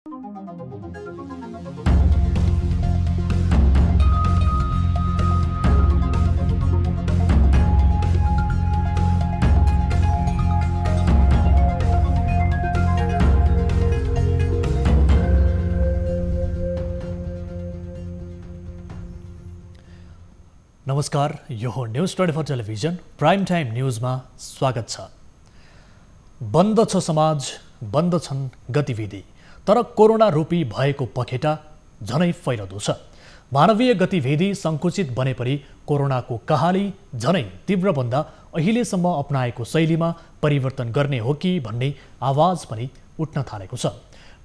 नमस्कार, यो हो न्यूज 24 टेलिभिजन प्राइम टाइम न्यूजमा स्वागत छ। बन्द छ समाज, बन्द छन् गतिविधि, तर कोरोना रूपी भएको पखेटा झनै फैलदो छ। मानवीय गतिविधि सङ्कुचित बने पनि कोरोनाको कहाली झनै तीव्र बन्दा अहिलेसम्म अपनाएको शैलीमा परिवर्तन गर्ने हो कि भन्ने आवाज पनि उठ्न थालेको छ।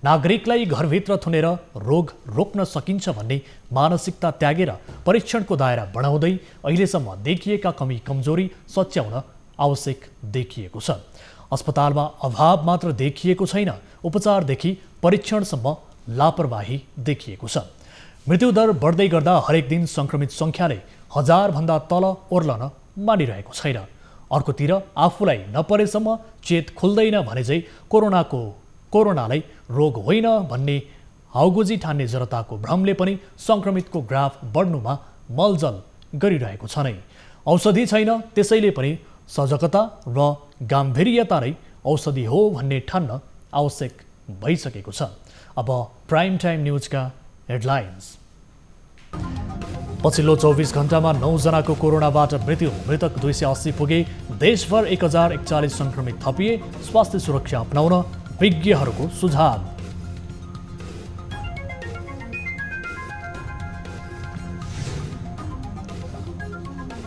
नागरिकलाई घरभित्र थुनेर रोग रोक्न सकिन्छ भन्ने मानसिकता त्यागेर परीक्षणको दायरा बढाउँदै अहिलेसम्म देखिएका कमी कमजोरी सच्याउन आवश्यक देखिएको छ। अस्पतालमा अभाव मात्र देखिएको छैन, उपचारदेखि परीक्षणसम्म लापरवाही देखिएको छ। मृत्युदर बढ्दै गर्दा हरेक दिन सङ्क्रमित सङ्ख्याले 1000 भन्दा तल ओर्लन मानिरहेको छैन। अर्कोतिर आफूलाई नपरेसम्म चेत खुल्दैन भने चाहिँ कोरोनालाई रोग होइन भन्ने हाउगुजी ठान्ने जनताको भ्रमले पनि सङ्क्रमितको ग्राफ बढ्नुमा मलजल गरिरहेको छ नै। औषधि छैन, त्यसैले पनि सजगता र गाम्भीर्यता नै औषधि हो भन्ने ठान्न आवश्यक भइसकेको छ। अब प्राइम टाइम न्युजका हेडलाइन्स। पछिल्लो 24 घण्टामा 9 जनाको कोरोनाबाट मृत्यु, मृतक 280 पुगे। देशभर 1041 सङ्क्रमित थपिए। स्वास्थ्य सुरक्षा अपनाउन विज्ञहरूको सुझाव।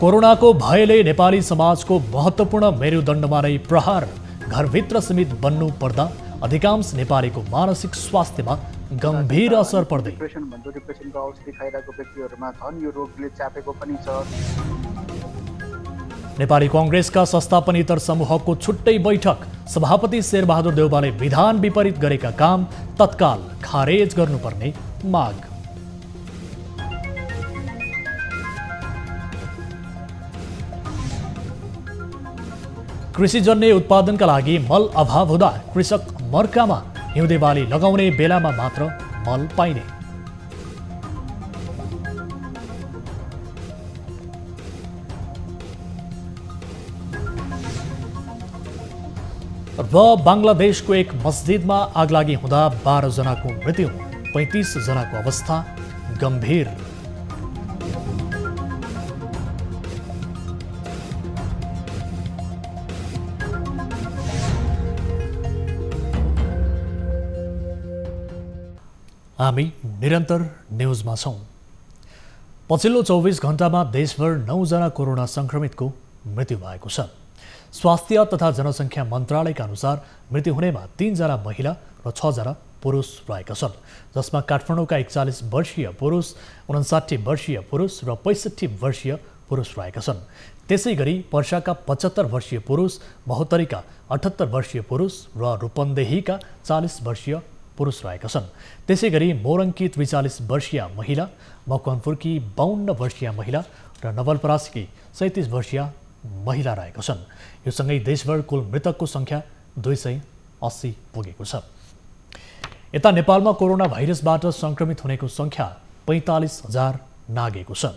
कोरोनाको भयले नेपाली समाजको महत्त्वपूर्ण मेरुदण्डमा नै प्रहार। घरभित्र सीमित बन्नु पर्दा अधिकांश नेपालीको मानसिक स्वास्थ्यमा गम्भीर असर पर्दै। डिप्रेसनको औषधि खाइरहेको व्यक्तिहरूमा झन् यो रोगले चापेको पनि छ। नेपाली कांग्रेसका संस्थापनेतर समूहको छुट्टै बैठक। सभापति शेरबहादुर देउवाले विधान विपरीत गरेका काम तत्काल खारेज गर्नुपर्ने माग। कृषिजन्य उत्पादनका लागि मल अभाव हुँदा कृषक मर्कामा। हिउँदे बाली लगाउने बेलामा मात्र मल पाइने। र बङ्गलादेशको एक मस्जिदमा आगलागी हुँदा 12 जनाको मृत्यु, 35 जनाको अवस्था गम्भीर। हामी निरन्तर न्युजमा छौँ। पछिल्लो 24 घण्टामा देशभर 9 जना कोरोना सङ्क्रमितको मृत्यु भएको छ। स्वास्थ्य तथा जनसङ्ख्या मन्त्रालयका अनुसार मृत्यु हुनेमा 3 जना महिला र 6 जना पुरुष रहेका छन्, जसमा काठमाडौँका 41 वर्षीय पुरुष, 59 वर्षीय पुरुष र 65 वर्षीय पुरुष रहेका छन्। त्यसै गरी पर्साका 75 वर्षीय पुरुष, महोत्तरीका 78 वर्षीय पुरुष र रूपन्देहीका 40 वर्षीय पुरुष रहेका छन्। त्यसै गरी मोरङकी 43 वर्षीय महिला, मकवानपुरकी 52 वर्षीय महिला र नवलपरासीकी 37 वर्षीय महिला रहेका छन्। यो सँगै देशभर कुल मृतकको सङ्ख्या 280 पुगेको छ। यता नेपालमा कोरोना भाइरसबाट सङ्क्रमित हुनेको सङ्ख्या 45,000 नागेको छ।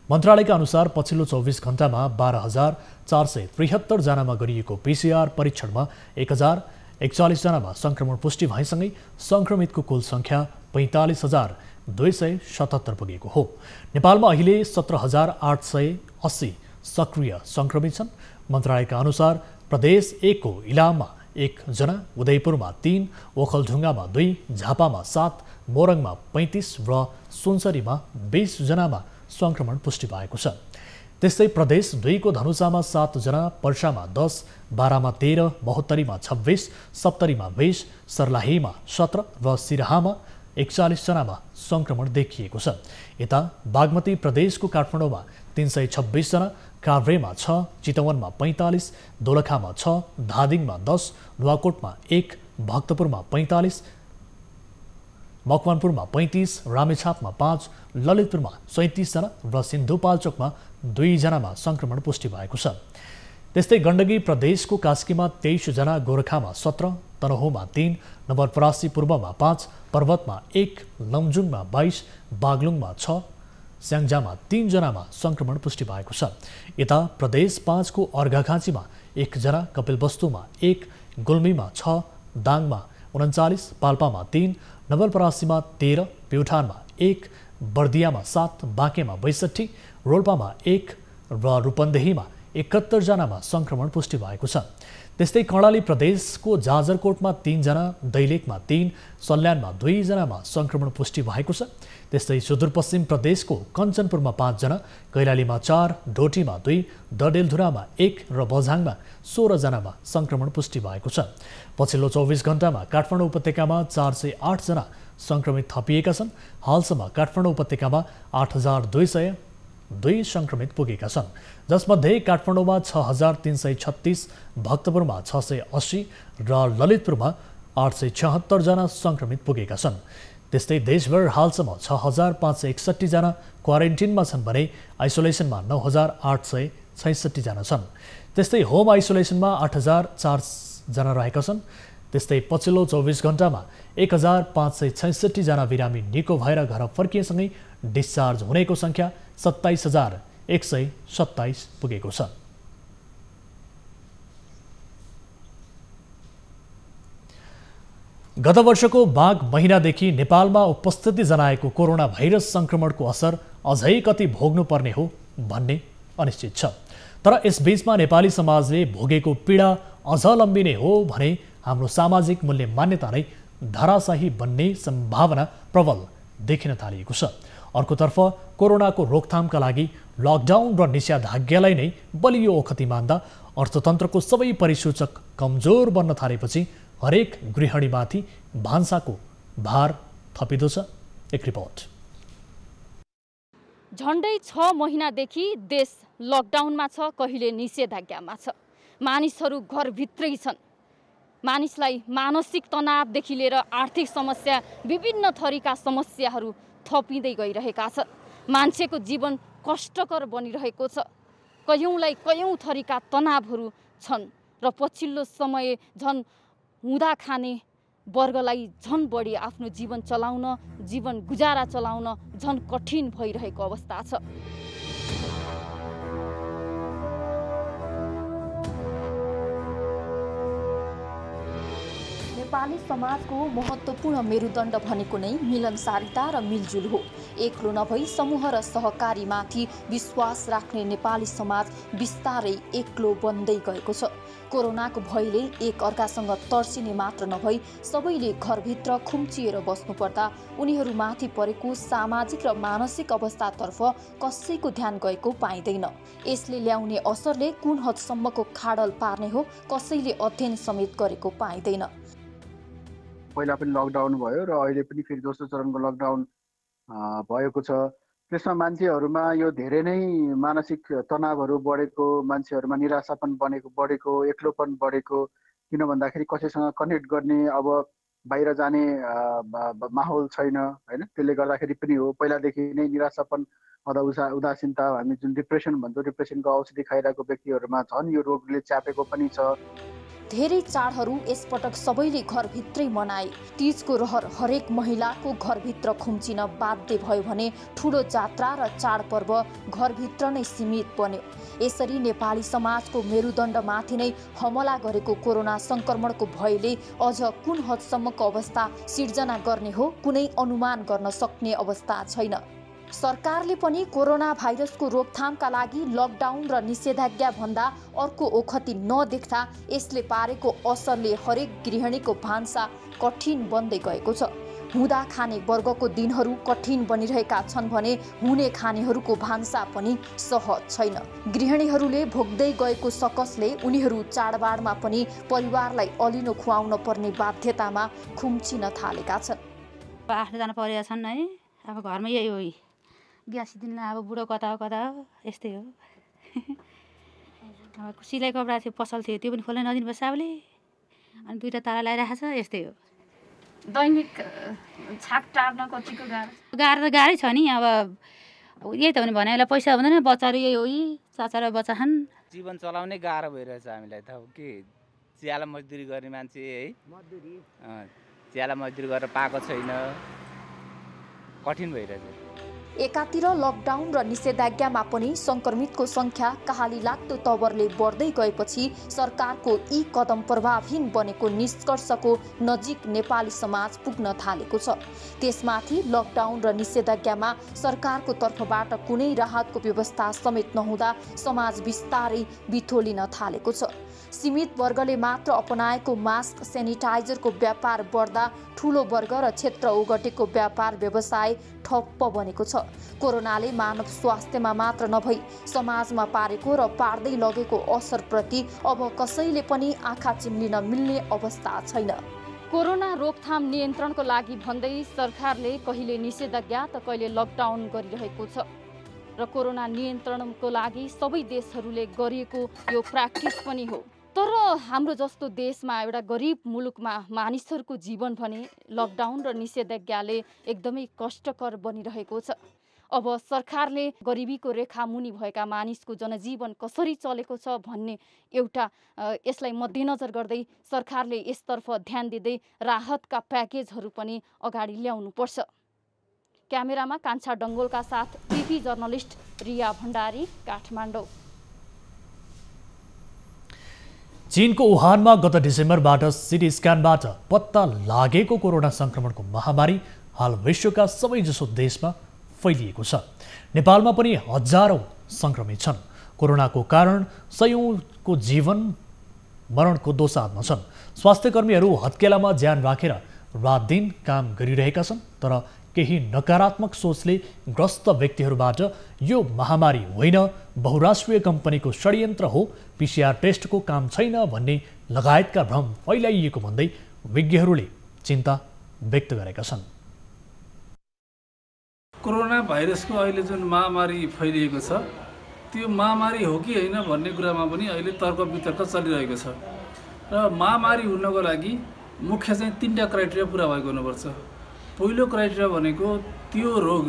मन्त्रालयका अनुसार पछिल्लो 24 घण्टामा 12,473 जनामा गरिएको PCR परीक्षणमा 1041 जनामा सङ्क्रमण पुष्टि भएसँगै सङ्क्रमितको कुल सङ्ख्या 45,277 पुगेको हो। नेपालमा अहिले 17,880 सक्रिय सङ्क्रमित छन्। मन्त्रालयका अनुसार प्रदेश 1 को इलाममा 1 जना, उदयपुरमा 3, ओखलढुङ्गामा 2, झापामा 7, मोरङमा 35 र सुनसरीमा 20 जनामा सङ्क्रमण पुष्टि भएको छ। त्यस्तै प्रदेश 2 को धनुषामा 7 जना, पर्सामा 10, बारामा 13, महोत्तरीमा 26, सप्तरीमा 20, सर्लाहीमा 17 र सिराहामा 41 जनामा सङ्क्रमण देखिएको छ। यता बागमती प्रदेशको काठमाडौँमा 326 जना, काभ्रेमा 6, चितवनमा 45, दोलखामा 6, धादिङमा 10, नुवाकोटमा 1, भक्तपुरमा 45, मकवानपुरमा 35, रामेछापमा 5, ललितपुरमा 37 जना र सिन्धुपाल्चोकमा 2 जनामा सङ्क्रमण पुष्टि भएको छ। त्यस्तै गण्डकी प्रदेशको कास्कीमा 23 जना, गोरखामा 17, तनहुँमा 3, नवलपरासी पूर्वमा 5, पर्वतमा 1, लमजुङमा 22, बागलुङमा 6, स्याङ्जामा 3 जनामा सङ्क्रमण पुष्टि भएको छ। यता प्रदेश 5 को अर्घाखाँचीमा 1 जना, कपिलवस्तुमा 1, गुल्मीमा 6, दाङमा 39, पाल्पामा 3, नवलपरासीमा 13, प्युठानमा 1, बर्दियामा 7, बाँकेमा 62, रोल्पामा 1 र रूपन्देहीमा 71 जनामा सङ्क्रमण पुष्टि भएको छ। त्यस्तै कर्णाली प्रदेशको जाजरकोटमा 3 जना, दैलेखमा 3, सल्यानमा 2 जनामा सङ्क्रमण पुष्टि भएको छ। त्यस्तै सुदूरपश्चिम प्रदेशको कञ्चनपुरमा 5 जना, कैलालीमा 4, डोटीमा 2, डडेलधुरामा 1 र बझाङमा 16 जनामा सङ्क्रमण पुष्टि भएको छ। पछिल्लो 24 घण्टामा काठमाडौँ उपत्यकामा 408 जना सङ्क्रमित थपिएका छन्। हालसम्म काठमाडौँ उपत्यकामा 8202 सङ्क्रमित पुगेका छन्, जसमध्ये काठमाडौँमा 6336, भक्तपुरमा 680 र ललितपुरमा 876 जना सङ्क्रमित पुगेका छन्। त्यस्तै देशभर हालसम्म 6561 जना क्वारेन्टिनमा छन् भने आइसोलेसनमा 9866 जना छन्। त्यस्तै होम आइसोलेसनमा 8004 जना रहेका छन्। त्यस्तै पछिल्लो 24 घण्टामा 1566 जना बिरामी निको भएर घर फर्किएसँगै डिस्चार्ज हुनेको सङ्ख्या 27127 पुगेको छ। गत वर्षको माघ महिनादेखि नेपालमा उपस्थिति जनाएको कोरोना भाइरस सङ्क्रमणको असर अझै कति भोग्नुपर्ने हो भन्ने अनिश्चित छ। तर यसबीचमा नेपाली समाजले भोगेको पीडा अझ लम्बिने हो भने हाम्रो सामाजिक मूल्य मान्यता नै धराशाही बन्ने सम्भावना प्रबल देखिन थालिएको छ। अर्कोतर्फ कोरोनाको रोकथामका लागि लकडाउन र निषेधाज्ञालाई नै बलियो ओखती मान्दा अर्थतन्त्रको सबै परिसूचक कमजोर बन्न थालेपछि हरेक गृहिणीमाथि भान्साको भार थपिँदो छ। एक रिपोर्ट। झन्डै 6 महिनादेखि देश लकडाउनमा छ, कहिले निषेधाज्ञामा छ। मानिसहरू घरभित्रै छन्। मानिसलाई मानसिक तनावदेखि लिएर आर्थिक समस्या, विभिन्न थरीका समस्याहरू थपिँदै गइरहेका छ। मान्छेको जीवन कष्टकर बनिरहेको छ। कयौँलाई कयौँ थरीका तनावहरू छन् र पछिल्लो समय झन् हुँदा खाने वर्गलाई झन् बढी आफ्नो जीवन चलाउन, जीवन गुजारा चलाउन झन् कठिन भइरहेको अवस्था छ। नेपाली समाजको महत्त्वपूर्ण मेरुदण्ड भनेको नै मिलनसारिता र मिलजुल हो। एक्लो नभई समूह र सहकारीमाथि विश्वास राख्ने नेपाली समाज बिस्तारै एक्लो बन्दै गएको छ। कोरोनाको भयले एक अर्कासँग तर्सिने मात्र नभई सबैले घरभित्र खुम्चिएर बस्नुपर्दा उनीहरूमाथि परेको सामाजिक र मानसिक अवस्थातर्फ कसैको ध्यान गएको पाइँदैन। यसले ल्याउने असरले कुन हदसम्मको खाडल पार्ने हो कसैले अध्ययन समेत गरेको पाइँदैन। पहिला पनि लकडाउन भयो र अहिले पनि फेरि दोस्रो चरणको लकडाउन भएको छ। त्यसमा मान्छेहरूमा यो धेरै नै मानसिक तनावहरू बढेको, मान्छेहरूमा निराशापन बढेको, एक्लोपन बढेको। किन भन्दाखेरि कसैसँग कनेक्ट गर्ने अब बाहिर जाने माहौल छैन हैन। त्यसले गर्दाखेरि पनि हो। पहिलादेखि नै निराशापन अथवा उदासीनता, हामी जुन डिप्रेसन भन्छौँ, डिप्रेसनको औषधि खाइरहेको व्यक्तिहरूमा झन् यो रोगले च्यापेको पनि छ। धेरै चाडहरू यसपटक सबैले घरभित्रै मनाए। तीजको रहर हरेक महिलाको घरभित्र खुम्चिन बाध्य भयो भने ठुलो जात्रा र चाडपर्व घरभित्र नै सीमित बन्यो। यसरी नेपाली समाजको मेरुदण्डमाथि नै हमला गरेको कोरोना सङ्क्रमणको भयले अझ कुन हदसम्मको अवस्था सिर्जना गर्ने हो कुनै अनुमान गर्न सक्ने अवस्था छैन। सरकारले पनि कोरोना भाइरसको रोकथामका लागि लकडाउन र निषेधाज्ञा भन्दा अर्को ओखती नदेख्दा यसले पारेको असरले हरेक गृहिणीको भान्सा कठिन बन्दै गएको छ। हुँदा खाने वर्गको दिनहरू कठिन बनिरहेका छन् भने हुने खानेहरूको भान्सा पनि सहज छैन। गृहिणीहरूले भोग्दै गएको सकसले उनीहरू चाडबाडमा पनि परिवारलाई अलिनो खुवाउन पर्ने बाध्यतामा खुम्चिन थालेका छन्। 8 जना परेका छन् है। अब घरमा यही हो, ग्यास दिन अब बुढो कता हो यस्तै हो। अब सिलाइ कपडा थियो, पसल थियो, त्यो पनि खोल्न नदिनु पर्छ साबले। अनि 2टा ताला लगाइरहेको छ, यस्तै हो। दैनिक छाक टार्न कतिको गाह्रो त गाह्रै छ नि। अब यही त हो नि, भनेलाई पैसा हुँदैन, बच्चाहरू यही हो, चाचा र बच्चा छन्। जीवन चलाउनै गाह्रो भइरहेछ हामीलाई त। अब के च्याला मजदुरी गर्ने मान्छे है च्याला मजदुरी गरेर पाएको छैन, कठिन भइरहेछ। एकातिर लकडाउन र निषेधाज्ञामा पनि संक्रमितको संख्या कहाली लाग्दो तवरले बढ्दै गएपछि सरकारको यी कदम प्रभावहीन बनेको निष्कर्षको नजिक नेपाली समाज पुग्न थालेको छ। त्यसमाथि लकडाउन र निषेधाज्ञामा सरकारको तर्फबाट कुनै राहतको व्यवस्था समेत नहुँदा समाज बिस्तारै बिथोलिन थालेको छ। सीमित वर्गले मात्र अपनाएको मास्क सेनिटाइजरको व्यापार बढ्दा ठूलो वर्ग र क्षेत्र ओगटेको व्यापार व्यवसाय ठप्प बनेको छ। कोरोनाले मानव स्वास्थ्यमा मात्र नभई समाजमा पारेको र पार्दै लगेको असरप्रति अब कसैले पनि आँखा चिम्लिन मिल्ने अवस्था छैन। कोरोना रोकथाम नियन्त्रणको लागि भन्दै सरकारले कहिले निषेधाज्ञा त कहिले लकडाउन गरिरहेको छ र कोरोना नियन्त्रणको लागि सबै देशहरूले गरिएको यो प्र्याक्टिस पनि हो। तर हाम्रो जस्तो देशमा एउटा गरिब मुलुकमा मानिसहरूको जीवन भने लकडाउन र निषेधाज्ञाले एकदमै कष्टकर बनिरहेको छ। अब सरकारले गरिबीको रेखा मुनि भएका मानिसको जनजीवन कसरी चलेको छ भन्ने एउटा यसलाई मध्यनजर गर्दै सरकारले यसतर्फ ध्यान दिँदै राहतका प्याकेजहरू पनि अगाडि ल्याउनुपर्छ। क्यामेरामा कान्छा डङ्गोलका साथ टिभी जर्नलिस्ट रिया भण्डारी, काठमाडौँ। चीनको वुहानमा गत डिसेम्बरबाट सिटी स्क्यानबाट पत्ता लागेको कोरोना संक्रमणको महामारी हाल विश्वका सबैजसो देशमा फैलिएको छ। नेपालमा पनि हजारौं संक्रमित छन्। कोरोनाको कारण सयौंको जीवन मरणको दोसाधमा छन्। स्वास्थ्यकर्मीहरू हत्केलामा ज्यान राखेर रात दिन काम गरिरहेका छन्। तर केही नकारात्मक सोचले ग्रस्त व्यक्तिहरूबाट यो महामारी होइन, बहुराष्ट्रिय कम्पनीको षड्यन्त्र हो, PCR टेस्टको काम छैन भन्ने लगायतका भ्रम फैलाइएको भन्दै विज्ञहरूले चिन्ता व्यक्त गरेका छन्। कोरोना भाइरसको अहिले जुन महामारी फैलिएको छ त्यो महामारी हो कि होइन भन्ने कुरामा पनि अहिले तर्क वितर्क चलिरहेको छ। र महामारी हुनको लागि मुख्य चाहिँ 3टा क्राइटेरिया पुरा भएको हुनुपर्छ। पहिलो क्राइटेरिया भनेको त्यो रोग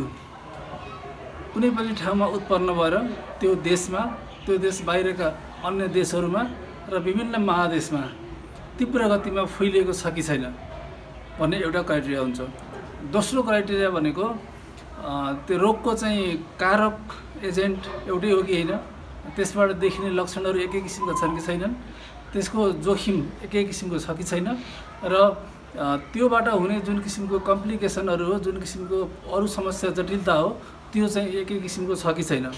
कुनै पनि ठाउँमा उत्पन्न भएर त्यो देशमा, त्यो देश बाहिरका अन्य देशहरूमा र विभिन्न महादेशमा तीव्र गतिमा फैलिएको छ कि छैन भन्ने एउटा क्राइटेरिया हुन्छ। दोस्रो क्राइटेरिया भनेको त्यो रोगको चाहिँ कारक एजेन्ट एउटै हो कि होइन, त्यसबाट देखिने लक्षणहरू एकै किसिमका छन् कि छैनन्, त्यसको जोखिम एकै किसिमको छ कि छैन र त्योबाट हुने जुन किसिमको कम्प्लिकेसनहरू हो, जुन किसिमको अरू समस्या जटिलता हो त्यो चाहिँ एकै किसिमको छ कि छैन,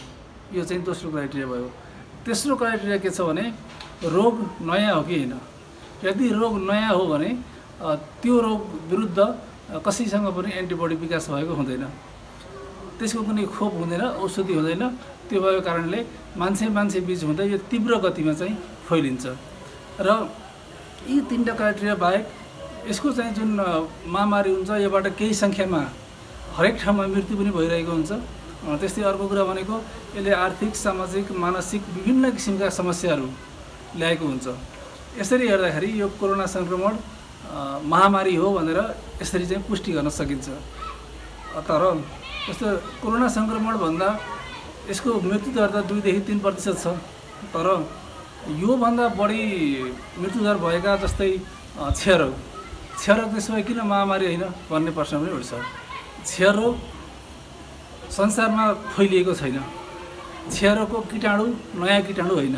यो चाहिँ दोस्रो क्राइटेरिया भयो। तेस्रो क्राइटेरिया के छ भने रोग नयाँ हो कि होइन। यदि रोग नयाँ हो भने त्यो रोग विरुद्ध कसैसँग पनि एन्टिबडी विकास भएको हुँदैन, त्यसको कुनै खोप हुँदैन, औषधि हुँदैन। त्यो भएको कारणले मान्छे बीच हुँदा यो तीव्र गतिमा चाहिँ फैलिन्छ। र यी 3टा क्राइटेरिया बाहेक यसको चाहिँ जुन महामारी हुन्छ योबाट केही सङ्ख्यामा हरेक ठाउँमा मृत्यु पनि भइरहेको हुन्छ। त्यस्तै अर्को कुरा भनेको यसले आर्थिक, सामाजिक, मानसिक विभिन्न किसिमका समस्याहरू ल्याएको हुन्छ। यसरी हेर्दाखेरि यो कोरोना संक्रमण महामारी हो भनेर यसरी चाहिँ पुष्टि गर्न सकिन्छ। तर यस्तो कोरोना संक्रमण भन्दा यसको मृत्युदर त 2 देखि 3% छ। तर योभन्दा बढी मृत्युदर भएका जस्तै क्षयरोग त्यसो भए किन महामारी होइन भन्ने प्रश्न पनि उठ्छ। क्षयरोग संसारमा फैलिएको छैन। क्षयरोगको कीटाणु नयाँ कीटाणु होइन।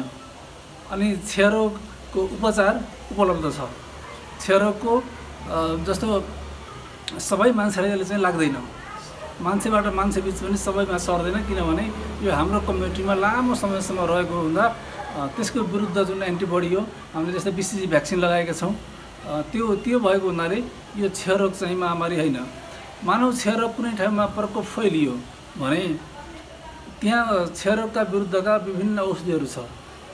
अनि क्षयरोगको उपचार उपलब्ध छ। क्षयरोगको जस्तो सबै मान्छेलाई चाहिँ लाग्दैन, मान्छेबाट मान्छे बिच पनि सबैमा सर्दैन, किनभने यो हाम्रो कम्युनिटीमा लामो समयसम्म रहेको हुँदा त्यसको विरुद्ध जुन एन्टिबडी हो, हामीले जस्तै BCG भ्याक्सिन लगाएका छौँ, त्यो भएको हुनाले यो क्षयरोग चाहिँ महामारी होइन। मानव क्षयरोग कुनै ठाउँमा प्रकोप फैलियो भने त्यहाँ क्षयरोगका विरुद्धका विभिन्न औषधिहरू छ।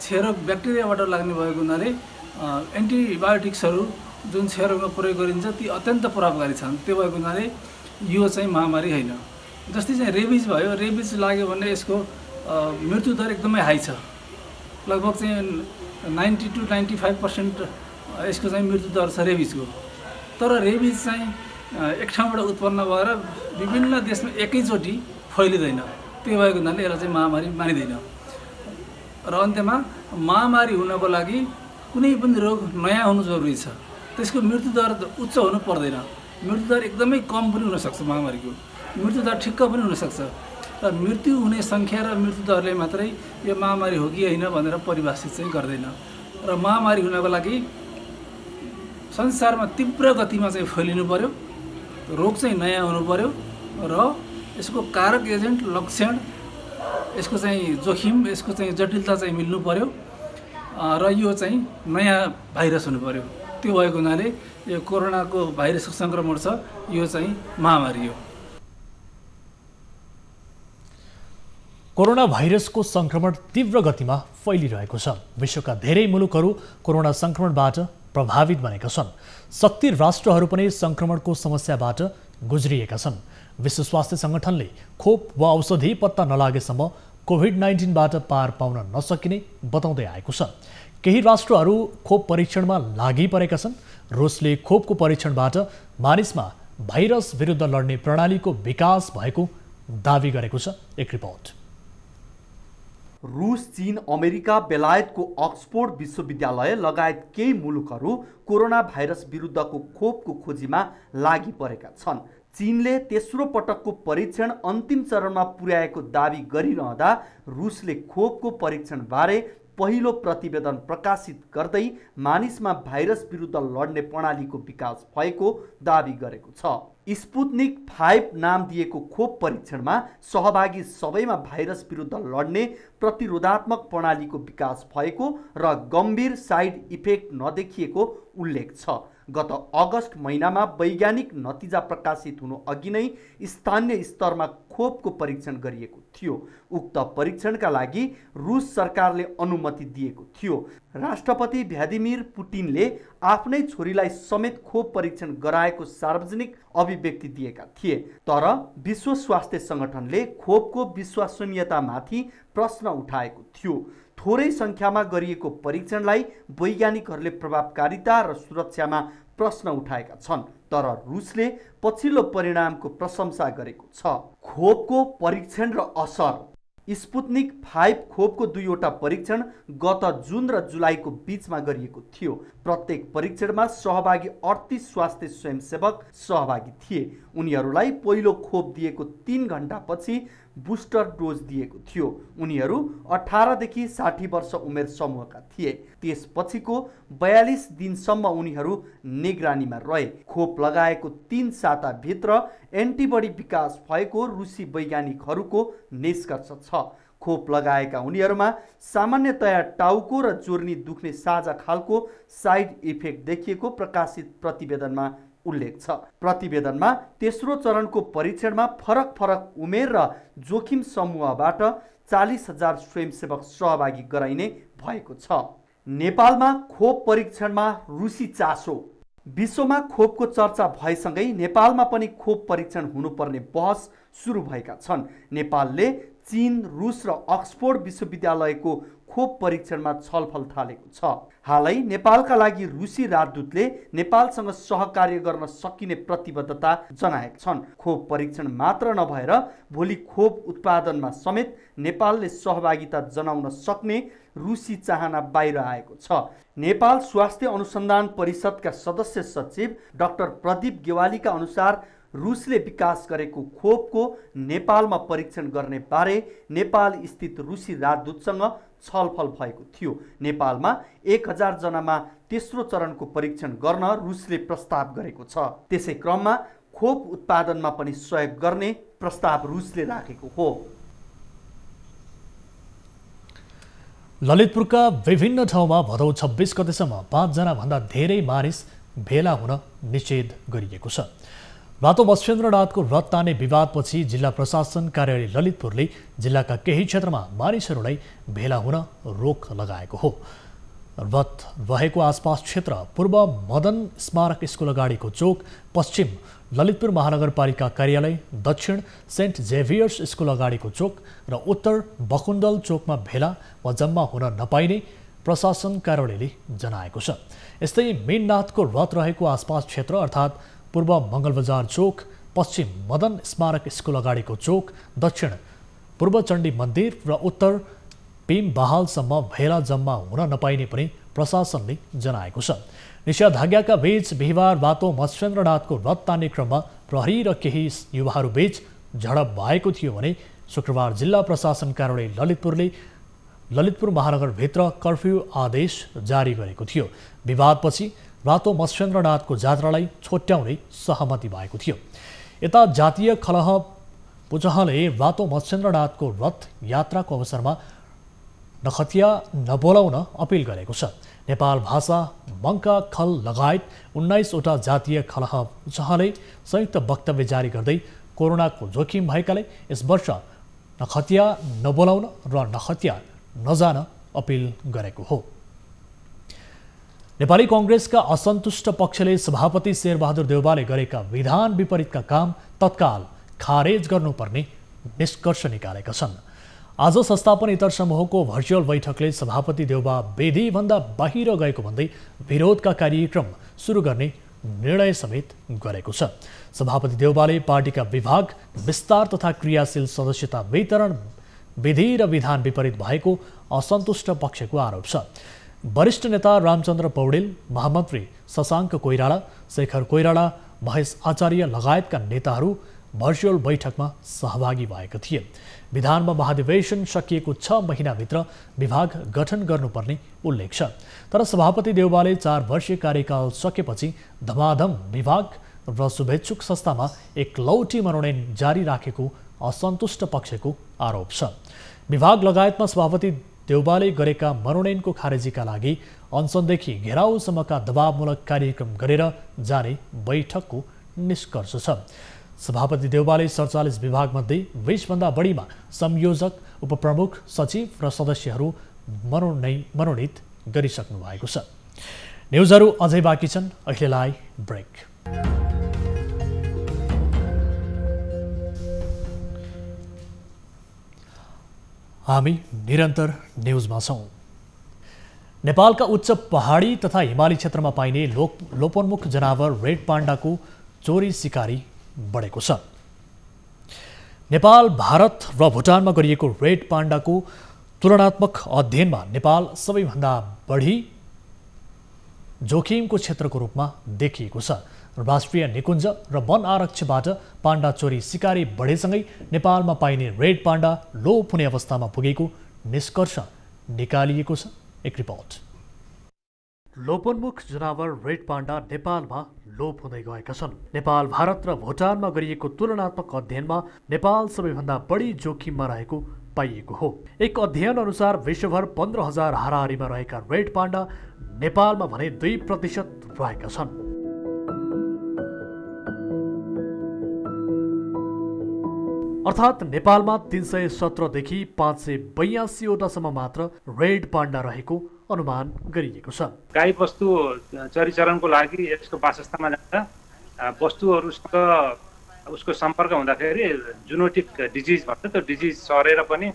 क्षयरोग ब्याक्टेरियाबाट लाग्ने भएको हुनाले एन्टिबायोटिक्सहरू जुन क्षयरोगमा प्रयोग गरिन्छ ती अत्यन्त प्रभावकारी छन्। त्यो भएको हुनाले यो चाहिँ महामारी होइन। जस्तै चाहिँ रेबिज भयो, रेबिज लाग्यो भने यसको मृत्युदर एकदमै हाई छ। लगभग चाहिँ 90 to 95% यसको चाहिँ मृत्युदर छ रेबिजको। तर रेबिज चाहिँ एक ठाउँबाट उत्पन्न भएर विभिन्न देशमा एकैचोटि फैलिँदैन। त्यो भएको हुनाले यसलाई चाहिँ महामारी मानिँदैन। र अन्त्यमा महामारी हुनको लागि कुनै पनि रोग नयाँ हुनु जरुरी छ, त्यसको मृत्युदर उच्च हुनु पर्दैन। मृत्युदर एकदमै कम पनि हुनसक्छ, महामारीको मृत्युदर ठिक्क पनि हुनसक्छ र मृत्यु हुने सङ्ख्या र मृत्युदरले मात्रै यो महामारी हो कि होइन भनेर परिभाषित चाहिँ गर्दैन। र महामारी हुनको लागि संसारमा तीव्र गतिमा चाहिँ फैलिनु पर्यो, रोग चाहिँ नयाँ हुनु पर्यो र यसको कारक एजेन्ट, लक्षण, यसको चाहिँ जोखिम, यसको चाहिँ जटिलता चाहिँ मिल्नु पर्यो र यो चाहिँ नयाँ भाइरस हुनु पर्यो। त्यो भएको हुनाले यो कोरोनाको भाइरसको सङ्क्रमण छ, यो चाहिँ महामारी हो। कोरोना भाइरसको सङ्क्रमण तीव्र गतिमा फैलिरहेको छ। विश्वका धेरै मुलुकहरू कोरोना सङ्क्रमणबाट प्रभावित बनेका छन्। 70 राष्ट्रहरू पनि सङ्क्रमणको समस्याबाट गुज्रिएका छन्। विश्व स्वास्थ्य सङ्गठनले खोप वा औषधि पत्ता नलागेसम्म कोभिड-19बाट पार पाउन नसकिने बताउँदै आएको छ। केही राष्ट्रहरू खोप परीक्षणमा लागि परेका छन्। रुसले खोपको परीक्षणबाट मानिसमा भाइरस विरुद्ध लड्ने प्रणालीको विकास भएको दावी गरेको छ। एक रिपोर्ट। रूस, चीन, अमेरिका, बेलायतको अक्सफोर्ड विश्वविद्यालय लगायत केही मुलुकहरू कोरोना भाइरस विरुद्धको खोपको खोजीमा लागि परेका छन्। चीनले तेस्रो पटकको परीक्षण अन्तिम चरणमा पुर्याएको दावी गरिरहँदा रुसले खोपको परीक्षणबारे पहिलो प्रतिवेदन प्रकाशित गर्दै मानिसमा भाइरस विरुद्ध लड्ने प्रणालीको विकास भएको दावी गरेको छ। स्पुत्निक 5 नाम दिएको खोप परीक्षणमा सहभागी सबैमा भाइरस विरुद्ध लड्ने प्रतिरोधात्मक प्रणालीको विकास भएको र गम्भीर साइड इफेक्ट नदेखिएको उल्लेख छ। गत अगस्त महिनामा वैज्ञानिक नतिजा प्रकाशित हुनु अघि नै स्थानीय स्तरमा खोपको परीक्षण गरिएको थियो। उक्त परीक्षणका लागि रुस सरकारले अनुमति दिएको थियो। राष्ट्रपति भ्लादिमिर पुटिनले आफ्नै छोरीलाई समेत खोप परीक्षण गराएको सार्वजनिक अभिव्यक्ति दिएका थिए। तर विश्व स्वास्थ्य सङ्गठनले खोपको विश्वसनीयतामाथि प्रश्न उठाएको थियो। थोरै सङ्ख्यामा गरिएको परीक्षणलाई वैज्ञानिकहरूले प्रभावकारिता र सुरक्षामा प्रश्न उठाएका छन्, तर रुसले पछिल्लो परिणामको प्रशंसा गरेको छ। खोपको परीक्षण र असर। स्पुत्निक 5 खोपको 2वटा परीक्षण गत जुन र जुलाईको बीचमा गरिएको थियो। प्रत्येक परीक्षणमा सहभागी 38 स्वास्थ्य स्वयंसेवक सहभागी थिए। उनीहरूलाई पहिलो खोप दिएको 3 घण्टापछि बुस्टर डोज दिएको थियो। उनीहरू 18 देखि 60 वर्ष उमेर समूहका थिए। त्यसपछिको 42 दिनसम्म उनीहरू निगरानीमा रहे। खोप लगाएको 3 साताभित्र एन्टिबडी विकास भएको रुसी वैज्ञानिकहरूको निष्कर्ष छ। खोप लगाएका उनीहरूमा सामान्यतया टाउको र जोर्नी दुख्ने साझा खालको साइड इफेक्ट देखिएको प्रकाशित प्रतिवेदनमा उल्लेख छ। प्रतिवेदनमा तेस्रो चरणको परीक्षणमा फरक फरक उमेर र जोखिम समूहबाट 40,000 स्वयंसेवक सहभागी गराइने भएको छ। नेपालमा खोप परीक्षणमा रुसी चासो। विश्वमा खोपको चर्चा भएसँगै नेपालमा पनि खोप परीक्षण हुनुपर्ने बहस सुरु भएका छन्। नेपालले चीन, रुस र अक्सफोर्ड विश्वविद्यालयको खोप परीक्षणमा छलफल थालेको छ। हालै नेपालका लागि रुसी राजदूतले नेपालसँग सहकार्य गर्न सकिने प्रतिबद्धता जनाएका छन्। खोप परीक्षण मात्र नभएर भोलि खोप उत्पादनमा समेत नेपालले सहभागिता जनाउन सक्ने रुसी चाहना बाहिर आएको छ। नेपाल स्वास्थ्य अनुसन्धान परिषदका सदस्य सचिव डाक्टर प्रदीप गेवालीका अनुसार रुसले विकास गरेको खोपको नेपालमा परीक्षण गर्ने बारे नेपाल स्थित रुसी राजदूतसँग छलफल भएको थियो। नेपालमा 1000 जनामा तेस्रो चरणको परीक्षण गर्न रुसले प्रस्ताव गरेको छ। त्यसै क्रममा खोप उत्पादनमा पनि सहयोग गर्ने प्रस्ताव रुसले राखेको हो। ललितपुरका विभिन्न ठाउँमा भदौ 26 गतेसम्म 5 जना भन्दा धेरै मानिस भेला हुन निषेध गरिएको छ। रातो मत्स्येन्द्रनाथको रथ तान्ने विवादपछि जिल्ला प्रशासन कार्यालय ललितपुरले जिल्लाका केही क्षेत्रमा मानिसहरूलाई भेला हुन रोक लगाएको हो। रथ रहेको आसपास क्षेत्र पूर्व मदन स्मारक स्कुल अगाडिको चोक, पश्चिम ललितपुर महानगरपालिका कार्यालय, दक्षिण सेन्ट जेभियर्स स्कुल अगाडिको चोक र उत्तर बकुण्डल चोकमा भेला वा जम्मा हुन नपाइने प्रशासन कार्यालयले जनाएको छ। यस्तै मेननाथको रथ रहेको आसपास क्षेत्र अर्थात् पूर्व मङ्गलबजार चोक, पश्चिम मदन स्मारक स्कुल अगाडिको चोक, दक्षिण पूर्व चण्डी मन्दिर र उत्तर पिम बहालसम्म भेला जम्मा हुन नपाइने पनि प्रशासनले जनाएको छ। निषेधाज्ञाका बीच बिहिबार बाटो मत्स्येन्द्रनाथको रथ तान्ने क्रममा प्रहरी र केही युवाहरू बीच झडप भएको थियो भने शुक्रबार जिल्ला प्रशासन कार्यालय ललितपुर महानगरभित्र कर्फ्यू आदेश जारी गरेको थियो। विवादपछि रातो मत्स्येन्द्रनाथको जात्रालाई छोट्याउने सहमति भएको थियो। यता जातीय कलह पुचहले रातो मत्स्येन्द्रनाथको रथ यात्राको अवसरमा नखतिया नबोलाउन अपिल गरेको छ। नेपाल भाषा मङ्का खल लगायत 19 वटा जातीय कलह पुचहले संयुक्त वक्तव्य जारी गर्दै कोरोनाको जोखिम भएकाले यस वर्ष नखतिया नबोलाउन र नखतिया नजान अपिल गरेको हो। नेपाली कांग्रेसका असन्तुष्ट पक्षले सभापति शेरबहादुर देउवाले गरेका विधान विपरीतका काम तत्काल खारेज गर्नुपर्ने निष्कर्ष निकालेका छन्। आज संस्थापन इतर समूहको भर्चुअल बैठकले सभापति देउवा वेदीभन्दा बाहिर गएको भन्दै विरोधका कार्यक्रम सुरु गर्ने निर्णय समेत गरेको छ। सभापति देउवाले पार्टीका विभाग विस्तार तथा क्रियाशील सदस्यता वितरण विधि र विधान विपरीत भएको असन्तुष्ट पक्षको आरोप छ। वरिष्ठ नेता रामचन्द्र पौडेल, महामन्त्री शशाङ्क कोइराला, शेखर कोइराला, महेश आचार्य लगायतका नेताहरू भर्चुअल बैठकमा सहभागी भएका थिए। विधानमा महाधिवेशन सकिएको 6 महिनाभित्र विभाग गठन गर्नुपर्ने उल्लेख छ। तर सभापति देउवाले 4 वर्षीय कार्यकाल सकेपछि धमाधम विभाग र शुभेच्छुक संस्थामा एकलौटी मनोनयन जारी राखेको असन्तुष्ट पक्षको आरोप छ। विभाग लगायतमा सभापति देउवाले गरेका मनोनयनको खारेजीका लागि अनसनदेखि घेराउसम्मका दबावमूलक कार्यक्रम गरेर जाने बैठकको निष्कर्ष छ। सभापति देउवाले 47 विभागमध्ये 20भन्दा बढीमा संयोजक, उपप्रमुख, सचिव र सदस्यहरू मनोनित गरिसक्नु भएको छ। न्युजहरू अझै बाँकी छन्, अहिलेलाई ब्रेक। हामी निरन्तर न्युजमा छौँ। नेपालका उच्च पहाडी तथा हिमाली क्षेत्रमा पाइने लोपोन्मुख जनावर रेड पाण्डाको चोरी सिकारी बढेको छ। नेपाल, भारत र भुटानमा गरिएको रेड पाण्डाको तुलनात्मक अध्ययनमा नेपाल सबैभन्दा बढी जोखिमको क्षेत्रको रूपमा देखिएको छ। राष्ट्रिय निकुञ्ज र वन आरक्षबाट पाण्डा चोरी सिकारी बढेसँगै नेपालमा पाइने रेड पाण्डा लोप हुने अवस्थामा पुगेको निष्कर्ष निकालिएको छ। एक रिपोर्ट। लोपोन्मुख जनावर रेड पाण्डा नेपालमा लोप हुँदै गएका छन्। नेपाल, भारत र भुटानमा गरिएको तुलनात्मक अध्ययनमा नेपाल सबैभन्दा बढी जोखिममा रहेको पाइएको हो। एक अध्ययन अनुसार विश्वभर 15,000 हाराहारीमा रहेका रेड पाण्डा नेपालमा भने 2% रहेका छन्। अर्थात् नेपालमा 317 देखि 582 वटासम्म मात्र रेड पाण्डा रहेको अनुमान गरिएको छ। गाई वस्तु चरीचरणको लागि यसको वासस्थानमा जाँदा वस्तुहरूसँग उसको सम्पर्क हुँदाखेरि जुनोटिक डिजिज भन्छ, त्यो डिजिज सरेर पनि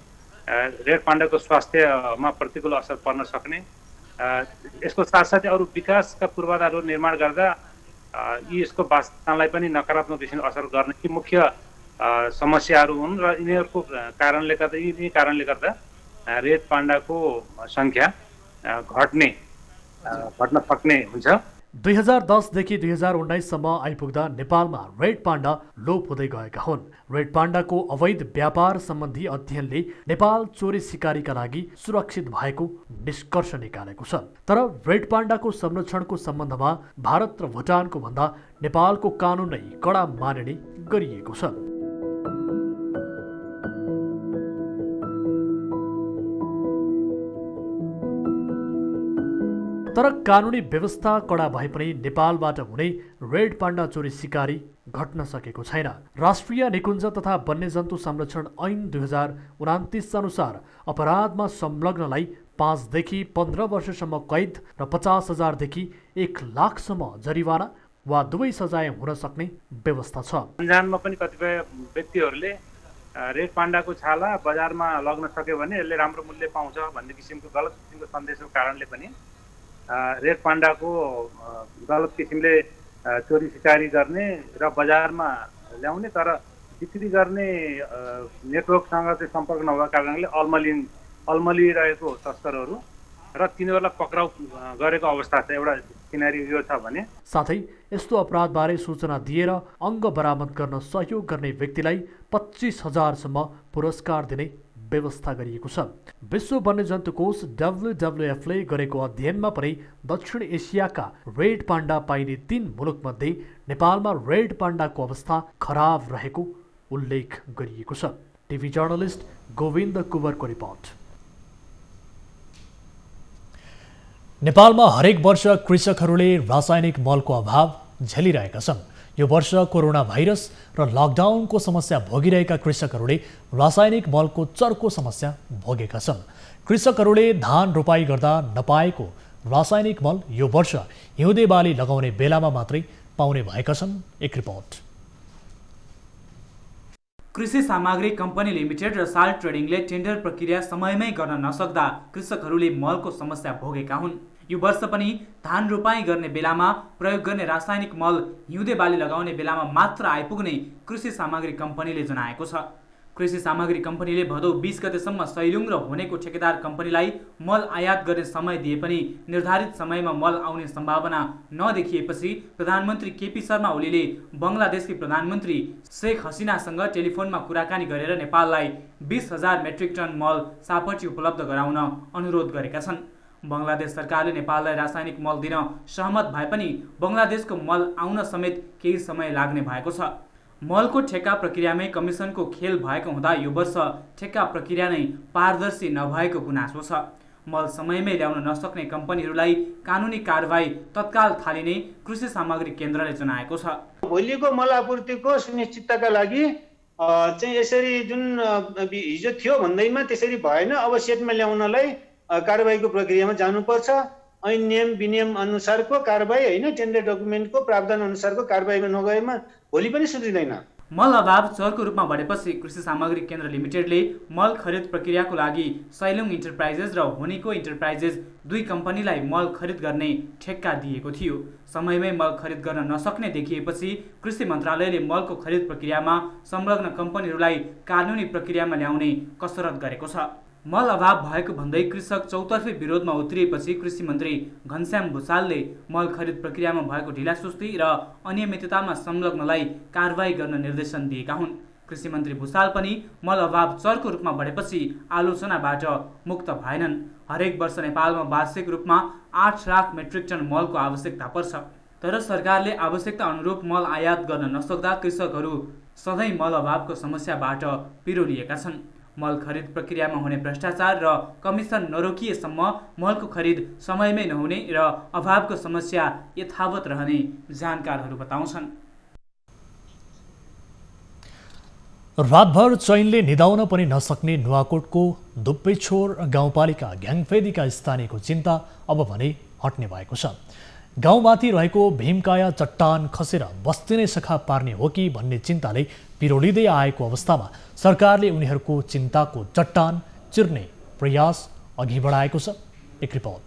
रेड पाण्डाको स्वास्थ्यमा प्रतिकूल असर पर्न सक्ने, यसको साथसाथै अरू विकासका पूर्वाधारहरू निर्माण गर्दा यसको वासस्थानलाई पनि नकारात्मक किसिमको असर गर्ने कि मुख्य समस्याहरू हुन् र यिनीहरूको कारणले गर्दा रेड पाण्डाको सङ्ख्या घट्न सक्ने हुन्छ। 2010 देखि 2019 सम्म आइपुग्दा नेपालमा रेड पाण्डा लोप हुँदै गएका हुन्। रेड पाण्डाको अवैध व्यापार सम्बन्धी अध्ययनले नेपाल चोरी सिकारीका लागि सुरक्षित भएको निष्कर्ष निकालेको छ। तर रेड पाण्डाको संरक्षणको सम्बन्धमा भारत र भुटानको भन्दा नेपालको कानुन नै कडा मानिने गरिएको छ। तर कानुनी व्यवस्था कडा भए पनि नेपालबाट हुने रेड पाण्डा चोरी सिकारी घट्न सकेको छैन। राष्ट्रिय निकुञ्ज तथा वन्यजन्तु संरक्षण ऐन 2029 अनुसार अपराधमा संलग्नलाई 5 देखि 15 वर्षसम्म कैद र 50,000 देखि 1 लाखसम्म जरिवाना वा दुवै सजाय हुन सक्ने व्यवस्था छ। अनजानमा पनि कतिपय व्यक्तिहरूले रेड पाण्डाको छाला बजारमा लग्न सक्यो भने यसले राम्रो मूल्य पाउँछ भन्ने किसिमको गलत किसिमको सन्देशको कारणले पनि रेड पाण्डाको गलत किसिमले चोरी सिकारी गर्ने र बजारमा ल्याउने तर बिक्री गर्ने नेटवर्कसँग चाहिँ सम्पर्क नभएको कारणले अल्मलिरहेको तस्करहरू र तिनीहरूलाई पक्राउ गरेको अवस्था छ। एउटा सिनारियो यो छ भने साथै यस्तो अपराधबारे सूचना दिएर अङ्ग बरामद गर्न सहयोग गर्ने व्यक्तिलाई 25,000 सम्म पुरस्कार दिने व्यवस्था गरिएको छ। विश्व वन्यजन्तु कोष WWFले गरेको अध्ययनमा पनि दक्षिण एसियाका रेड पाण्डा पाइने 3 मुलुकमध्ये नेपालमा रेड पाण्डाको अवस्था खराब रहेको उल्लेख गरिएको छ। टिभी जर्नलिस्ट गोविन्द कुवरको रिपोर्ट। नेपालमा हरेक वर्ष कृषकहरूले रासायनिक मलको अभाव झेलिरहेका छन्। यो वर्ष कोरोना भाइरस र लकडाउनको समस्या भोगिरहेका कृषकहरूले रासायनिक मलको चर्को समस्या भोगेका छन्। कृषकहरूले धान रोपाई गर्दा नपाएको रासायनिक मल यो वर्ष हिउँदे बाली लगाउने बेलामा मात्रै पाउने भएका छन्। एक रिपोर्ट। कृषि सामग्री कम्पनी लिमिटेड र साल ट्रेडिङले टेन्डर प्रक्रिया समयमै गर्न नसक्दा कृषकहरूले मलको समस्या भोगेका हुन्। यो वर्ष पनि धान रोपाई गर्ने बेलामा प्रयोग गर्ने रासायनिक मल हिउँदे बाली लगाउने बेलामा मात्र आइपुग्ने कृषि सामग्री कम्पनीले जनाएको छ। कृषि सामग्री कम्पनीले भदौ 20 गतेसम्म सैलुङ र हुनेको ठेकेदार कम्पनीलाई मल आयात गर्ने समय दिए पनि निर्धारित समयमा मल आउने सम्भावना नदेखिएपछि प्रधानमन्त्री केपी शर्मा ओलीले बङ्गलादेशकी प्रधानमन्त्री शेख हसिनासँग टेलिफोनमा कुराकानी गरेर नेपाललाई 20,000 मेट्रिक टन मल सापटी उपलब्ध गराउन अनुरोध गरेका छन्। बङ्गलादेश सरकारले नेपाललाई रासायनिक मल दिन सहमत भए पनि बङ्गलादेशको मल आउन समेत केही समय लाग्ने भएको छ। मलको ठेक्का प्रक्रियामै कमिसनको खेल भएको हुँदा यो वर्ष ठेक्का प्रक्रिया नै पारदर्शी नभएको गुनासो छ। मल समयमै ल्याउन नसक्ने कम्पनीहरूलाई कानुनी कारबाही तत्काल थालिने कृषि सामग्री केन्द्रले जनाएको छ। भोलिको मल आपूर्तिको सुनिश्चितताका लागि चाहिँ यसरी जुन हिजो थियो भन्दैमा त्यसरी भएन। अब सेटमा ल्याउनलाई कारबाहीको प्रक्रियामा जानुपर्छ। ऐन नियम विनियम अनुसारको कारबाही होइन, टेन्डर डकुमेन्टको प्रावधान अनुसारको कारबाहीमा नगएमा भोलि पनि सुध्रिँदैन। मल अभाव चरको रूपमा बढेपछि कृषि सामग्री केन्द्र लिमिटेडले मल खरिद प्रक्रियाको लागि सैलुङ इन्टरप्राइजेस र हुनेको इन्टरप्राइजेस 2 कम्पनीलाई मल खरिद गर्ने ठेक्का दिएको थियो। समयमै मल खरिद गर्न नसक्ने देखिएपछि कृषि मन्त्रालयले मलको खरिद प्रक्रियामा संलग्न कम्पनीहरूलाई कानुनी प्रक्रियामा ल्याउने कसरत गरेको छ। मल अभाव भएको भन्दै कृषक चौतर्फी विरोधमा उत्रिएपछि कृषि मन्त्री घनश्याम भुसालले मल खरिद प्रक्रियामा भएको ढिलासुस्ती र अनियमिततामा संलग्नलाई कारबाही गर्न निर्देशन दिएका हुन्। कृषि मन्त्री भुसाल पनि मल अभाव चरको रूपमा बढेपछि आलोचनाबाट मुक्त भएनन्। हरेक वर्ष नेपालमा वार्षिक रूपमा 8 लाख मेट्रिक टन मलको आवश्यकता पर्छ। तर सरकारले आवश्यकता अनुरूप मल आयात गर्न नसक्दा कृषकहरू सधैँ मल अभावको समस्याबाट पिरोलिएका छन्। मल खरिद प्रक्रियामा हुने भ्रष्टाचार र कमिसन नरोकिएसम्म मलको खरिद समयमै नहुने र अभावको समस्या यथावत रहने जानकारहरू बताउँछन्। रातभर चैनले निदाउन पनि नसक्ने नुवाकोटको दुप्पेछोर गाउँपालिका घ्याङफेदीका स्थानीयको चिन्ता अब भने हट्ने भएको छ। गाउँमाथि रहेको भीमकाया चट्टान खसेर बस्ती नै सखा पार्ने हो कि भन्ने चिन्ताले पिरोलिँदै आएको अवस्थामा सरकारले उनीहरूको चिन्ताको चट्टान चिर्ने प्रयास अघि बढाएको छ। एक रिपोर्ट।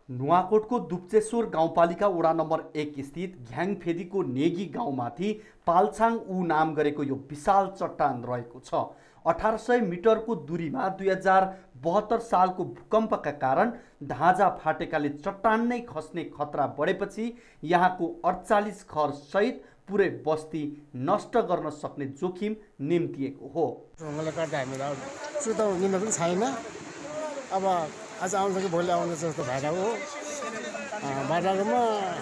नुवाकोटको दुप्चेश्वर गाउँपालिका वडा नम्बर 1 स्थित घ्याङफेदीको नेगी गाउँमाथि पाल्छाङ उ नाम गरेको यो विशाल चट्टान रहेको छ। 1800 मिटरको दूरीमा 2072 सालको भूकम्पका कारण ढाँचा फाटेकाले चट्टान नै खस्ने खतरा बढेपछि यहाँको 48 घर सहित पुरै बस्ती नष्ट गर्न सक्ने जोखिम निम्तिएको हो। छैन। अब आज आउँछ कि भोलि आउँछ जस्तो भएर हो।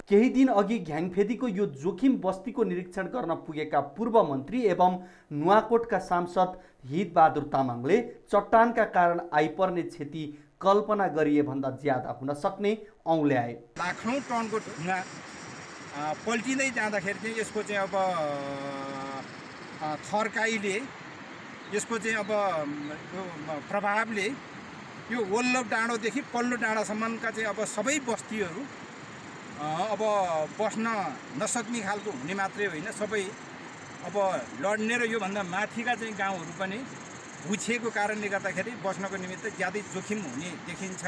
केही दिन अघि घ्याङफेदीको यो जोखिम बस्तीको निरीक्षण गर्न पुगेका पूर्व मन्त्री एवं नुवाकोटका सांसद हितबहादुर तामाङले चट्टानका कारण आइपर्ने क्षति कल्पना गरिए भन्दा ज्यादा हुन सक्ने औँल्याए। लाखौं टनको ढुङ्गा पल्टिँदै जाँदाखेरि चाहिँ यसको चाहिँ अब थर्काइले यसको चाहिँ अब प्रभावले यो वल्लो डाँडोदेखि पल्लो डाँडासम्मका चाहिँ अब सबै बस्तीहरू अब बस्न नसक्ने खालको हुने मात्रै होइन, सबै अब लड्ने र योभन्दा माथिका चाहिँ गाउँहरू पनि भुछिएको कारणले गर्दाखेरि बस्नको निमित्त ज्यादै जोखिम हुने देखिन्छ।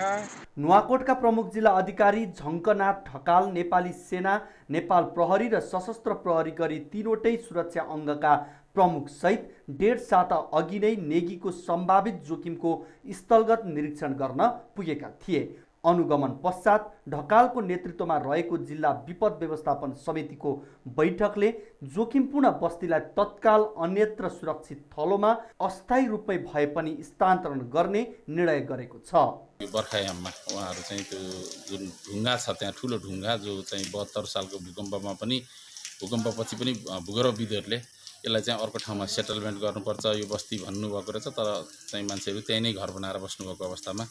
नुवाकोटका प्रमुख जिल्ला अधिकारी झङ्कनाथ ढकाल नेपाली सेना, नेपाल प्रहरी र सशस्त्र प्रहरी गरी 3वटै सुरक्षा अङ्गका प्रमुख सहित 1.5 साता अघि नै नेगीको सम्भावित जोखिमको स्थलगत निरीक्षण गर्न पुगेका थिए। अनुगमन पश्चात ढकालको नेतृत्वमा रहेको जिल्ला विपद व्यवस्थापन समितिको बैठकले जोखिमपूर्ण बस्तीलाई तत्काल अन्यत्र सुरक्षित थलोमा अस्थायी रूपमै भए पनि स्थानान्तरण गर्ने निर्णय गरेको छ। बर्खायाममा उहाँहरू चाहिँ त्यो जुन ढुङ्गा छ त्यहाँ ठुलो ढुङ्गा जो चाहिँ 72 सालको भूकम्पमा पनि भूकम्पपछि पनि भूगर्भविदहरूले यसलाई चाहिँ अर्को ठाउँमा सेटलमेन्ट गर्नुपर्छ यो बस्ती भन्नुभएको रहेछ। तर चाहिँ मान्छेहरू त्यहीँ नै घर बनाएर बस्नुभएको अवस्थामा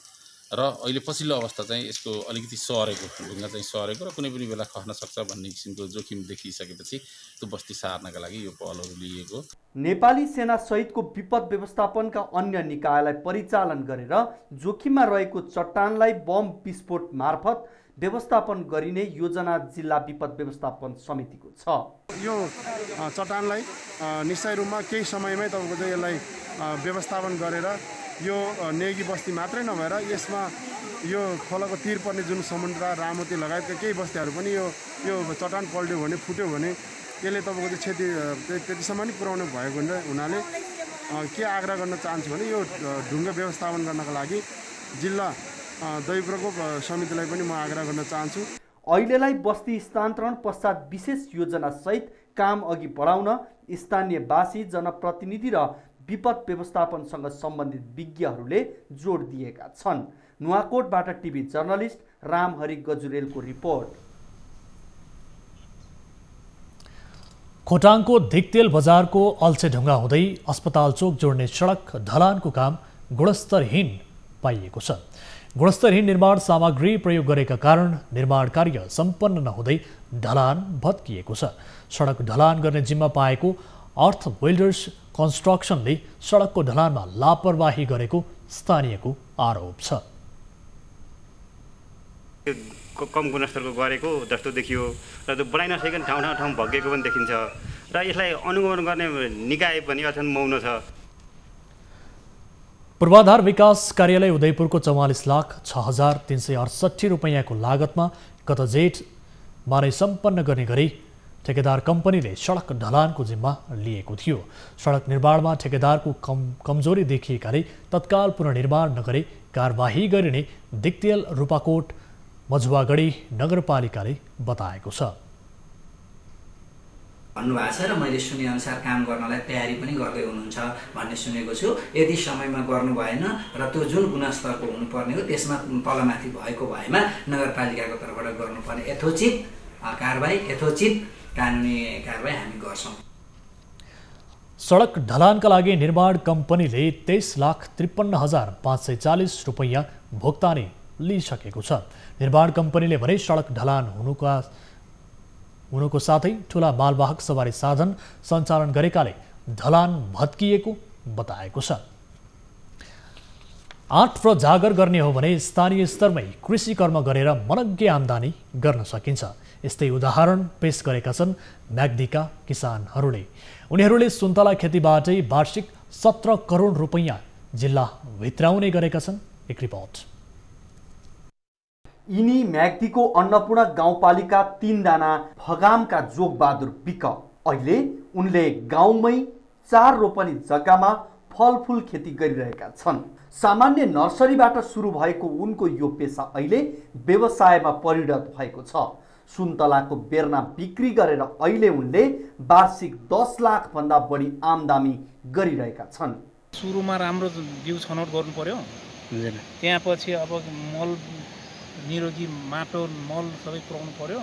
र अहिले पछिल्लो अवस्था चाहिँ यसको अलिकति सरेको ढुङ्गा चाहिँ सरेको र कुनै पनि बेला खस्न सक्छ भन्ने किसिमको जोखिम देखिसकेपछि त्यो बस्ती सार्नका लागि यो पहलहरू लिएको। नेपाली सेना सहितको विपद व्यवस्थापनका अन्य निकायलाई परिचालन गरेर जोखिममा रहेको चट्टानलाई बम विस्फोट मार्फत व्यवस्थापन गरिने योजना जिल्ला विपद व्यवस्थापन समितिको छ। यो चट्टानलाई निश्चय रूपमा केही समयमै तपाईँको चाहिँ यसलाई व्यवस्थापन गरेर यो नेगी बस्ती मात्रै नभएर यसमा यो खोलाको तिर पर्ने जुन समुद्र रामोती लगायतका केही बस्तीहरू पनि यो चट्टान पल्ट्यो भने फुट्यो भने यसले तपाईँको चाहिँ क्षति त्यतिसम्म नै पुर्याउनु भएको हुनाले के आग्रह गर्न चाहन्छु भने यो ढुङ्गा व्यवस्थापन गर्नका लागि जिल्ला दैव प्रकोप समितिलाई पनि म आग्रह गर्न चाहन्छु। अहिलेलाई बस्ती स्थानान्तरण पश्चात विशेष योजना सहित काम अघि बढाउन स्थानीयवासी जनप्रतिनिधि र विपद व्यवस्थापनसँग सम्बन्धित विज्ञहरूले जोड दिएका छन्। नुवाकोटबाट TV journalist Ramhari गजुरेलको report. खोटाङको Diktel बजारको अल्छेढुङ्गा हुँदै अस्पताल चोक जोड्ने सडक ढलानको काम गुणस्तरहीन पाइएको छ। गुणस्तरहीन निर्माण सामग्री प्रयोग गरेका कारण निर्माण कार्य सम्पन्न नहुँदै ढलान भत्किएको छ। सडक ढलान गर्ने जिम्मा पाएको अर्थ बिल्डर्स कन्स्ट्रक्सनले सडकको ढलानमा लापरवाही गरेको स्थानीयको आरोप छ। कम गुणस्तरको गरेको जस्तो देखियो र त्यो बढाइ नसकिकन ठाउँ भगिएको पनि देखिन्छ र यसलाई अनुगमन गर्ने निकाय पनि अझन् मौन छ। पूर्वाधार विकास कार्यालय उदयपुरको 44,06,368 रुपैयाँको लागतमा गत जेठमा नै सम्पन्न गर्ने गरी ठेकेदार कम्पनीले सडक ढलानको जिम्मा लिएको थियो। सडक निर्माणमा ठेकेदारको कमजोरी देखिएकाले तत्काल पुनर्निर्माण नगरे कारबाही गरिने दिक्तेल रूपाकोट मझुवागढी नगरपालिकाले बताएको छ। भन्नुभएको छ र मैले सुनेअनुसार काम गर्नलाई तयारी पनि गर्दै हुनुहुन्छ भन्ने सुनेको छु। यदि समयमा गर्नु भएन र त्यो जुन गुणस्तरको हुनुपर्ने हो त्यसमा तलमाथि भएको भएमा नगरपालिकाको तर्फबाट गर्नुपर्ने यथोचित कारबाही यथोचित कानुनी कारबाही हामी गर्छौँ। सडक ढलानका लागि निर्माण कम्पनीले 23,53,540 रुपैयाँ भुक्तानी लिइसकेको छ। निर्माण कम्पनीले भने सडक ढलान हुनुको साथै ठुला मालवाहक सवारी साधन सञ्चालन गरेकाले ढलान भत्किएको बताएको छ। आँट र जागर गर्ने हो भने स्थानीय स्तरमै कृषि कर्म गरेर मनग्गे आम्दानी गर्न सकिन्छ। यस्तै उदाहरण पेश गरेका छन् म्याग्दीका किसानहरूले। उनीहरूले सुन्तला खेतीबाटै वार्षिक 17 करोड रुपैयाँ जिल्ला भित्राउने गरेका छन्। एक रिपोर्ट। यिनी म्याग्दीको अन्नपूर्ण गाउँपालिका 3 डाना भगामका जोगबहादुर विक। अहिले उनले गाउँमै 4 रोपनी जग्गामा फलफुल खेती गरिरहेका छन्। सामान्य नर्सरीबाट सुरु भएको उनको यो पेसा अहिले व्यवसायमा परिणत भएको छ। सुन्तलाको बेर्ना बिक्री गरेर अहिले उनले वार्षिक 10 लाख भन्दा बढी आमदानी गरिरहेका छन्। सुरुमा राम्रो बिउ छनौट गर्नु पर्यो, त्यहाँ पछि अब मल निरोगी माटो मल सबै पुर्याउनु पर्यो,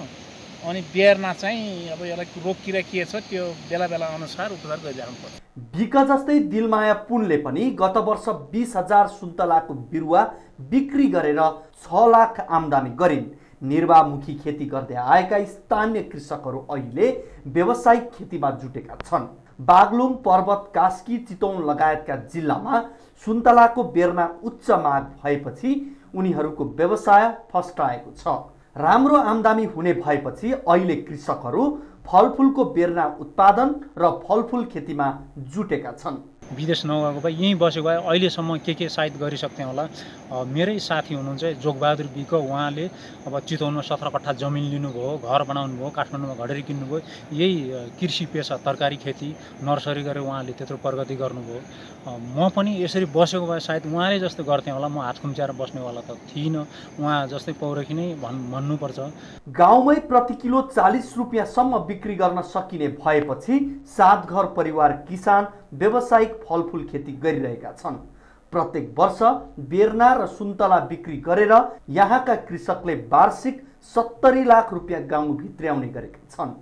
अनि बेर्ना चाहिँ अब यसलाई रोग किरा के छ त्यो बेला बेला अनुसार उपचार गरिराख्नु पर्छ। विक जस्तै दिलमाया पुनले पनि गत वर्ष 20,000 सुन्तलाको बिरुवा बिक्री गरेर 6 लाख आमदानी गरिन्। निर्वाहमुखी खेती गर्दै आएका स्थानीय कृषकहरू अहिले व्यावसायिक खेतीमा जुटेका छन्। बागलुङ, पर्वत, कास्की, चितौन लगायतका जिल्लामा सुन्तलाको बेर्ना उच्च माग भएपछि उनीहरूको व्यवसाय फस्टाएको छ। राम्रो आमदानी हुने भएपछि अहिले कृषकहरू फलफुलको बेर्ना उत्पादन र फलफुल खेतीमा जुटेका छन्। विदेश नगएको भए यहीँ बसेको भए अहिलेसम्म के सायद गरिसक्थेँ होला। मेरै साथी हुनुहुन्छ जोगबहादुर बिक, उहाँले अब चितवनमा 17 कट्ठा जमिन लिनुभयो, घर बनाउनु भयो, काठमाडौँमा घडेरी किन्नुभयो। यही कृषि पेसा, तरकारी खेती, नर्सरी गरेर उहाँले त्यत्रो प्रगति गर्नुभयो। म पनि यसरी बसेको भए सायद उहाँले जस्तो गर्थेँ होला। म हात खुम्च्याएर बस्नेवाला त थिइनँ, उहाँ जस्तै पौरखी नै भन्नुपर्छ। गाउँमै प्रति किलो 40 रुपियाँसम्म बिक्री गर्न सकिने भएपछि 7 घर परिवार किसान व्यावसायिक फलफुल खेती गरिरहेका छन्। प्रत्येक वर्ष बेर्ना र सुन्तला बिक्री गरेर यहाँका कृषकले वार्षिक 70 लाख रुपियाँ गाउँ भित्र्याउने गरेका छन्।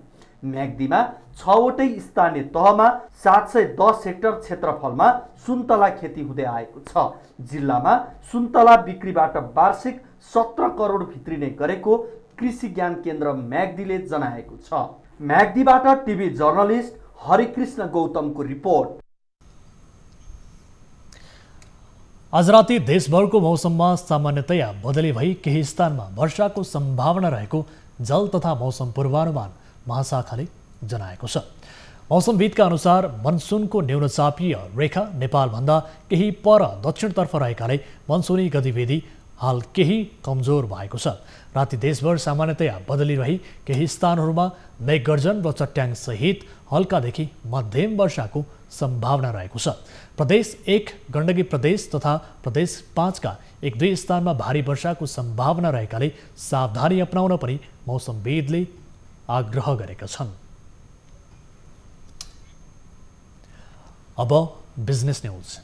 म्याग्दीमा 6वटै स्थानीय तहमा 710 हेक्टर क्षेत्रफलमा सुन्तला खेती हुँदै आएको छ। जिल्लामा सुन्तला बिक्रीबाट वार्षिक 17 करोड भित्रिने गरेको कृषि ज्ञान केन्द्र म्याग्दीले जनाएको छ। म्याग्दीबाट टिभी जर्नलिस्ट हरिकृष्ण गौतमको रिपोर्ट। आज राति देशभरको मौसममा सामान्यतया बदली भई केही स्थानमा वर्षाको सम्भावना रहेको जल तथा मौसम पूर्वानुमान महाशाखाले जनाएको छ। मौसमविदका अनुसार मनसुनको न्यूनचापीय रेखा नेपालभन्दा केही पर दक्षिणतर्फ रहेकाले मनसुनी गतिविधि हाल केही कमजोर भएको छ। राति देशभर सामान्यतया बदली रही केही स्थानहरूमा मेघगर्जन र चट्याङसहित हल्कादेखि मध्यम वर्षाको सम्भावना रहेको छ। प्रदेश 1 गण्डकी प्रदेश तथा प्रदेश 5 का 1-2 स्थानमा भारी वर्षाको सम्भावना रहेकाले सावधानी अपनाउन पनि मौसमविदले आग्रह गरेका छन्। अब बिजनेस न्यूज।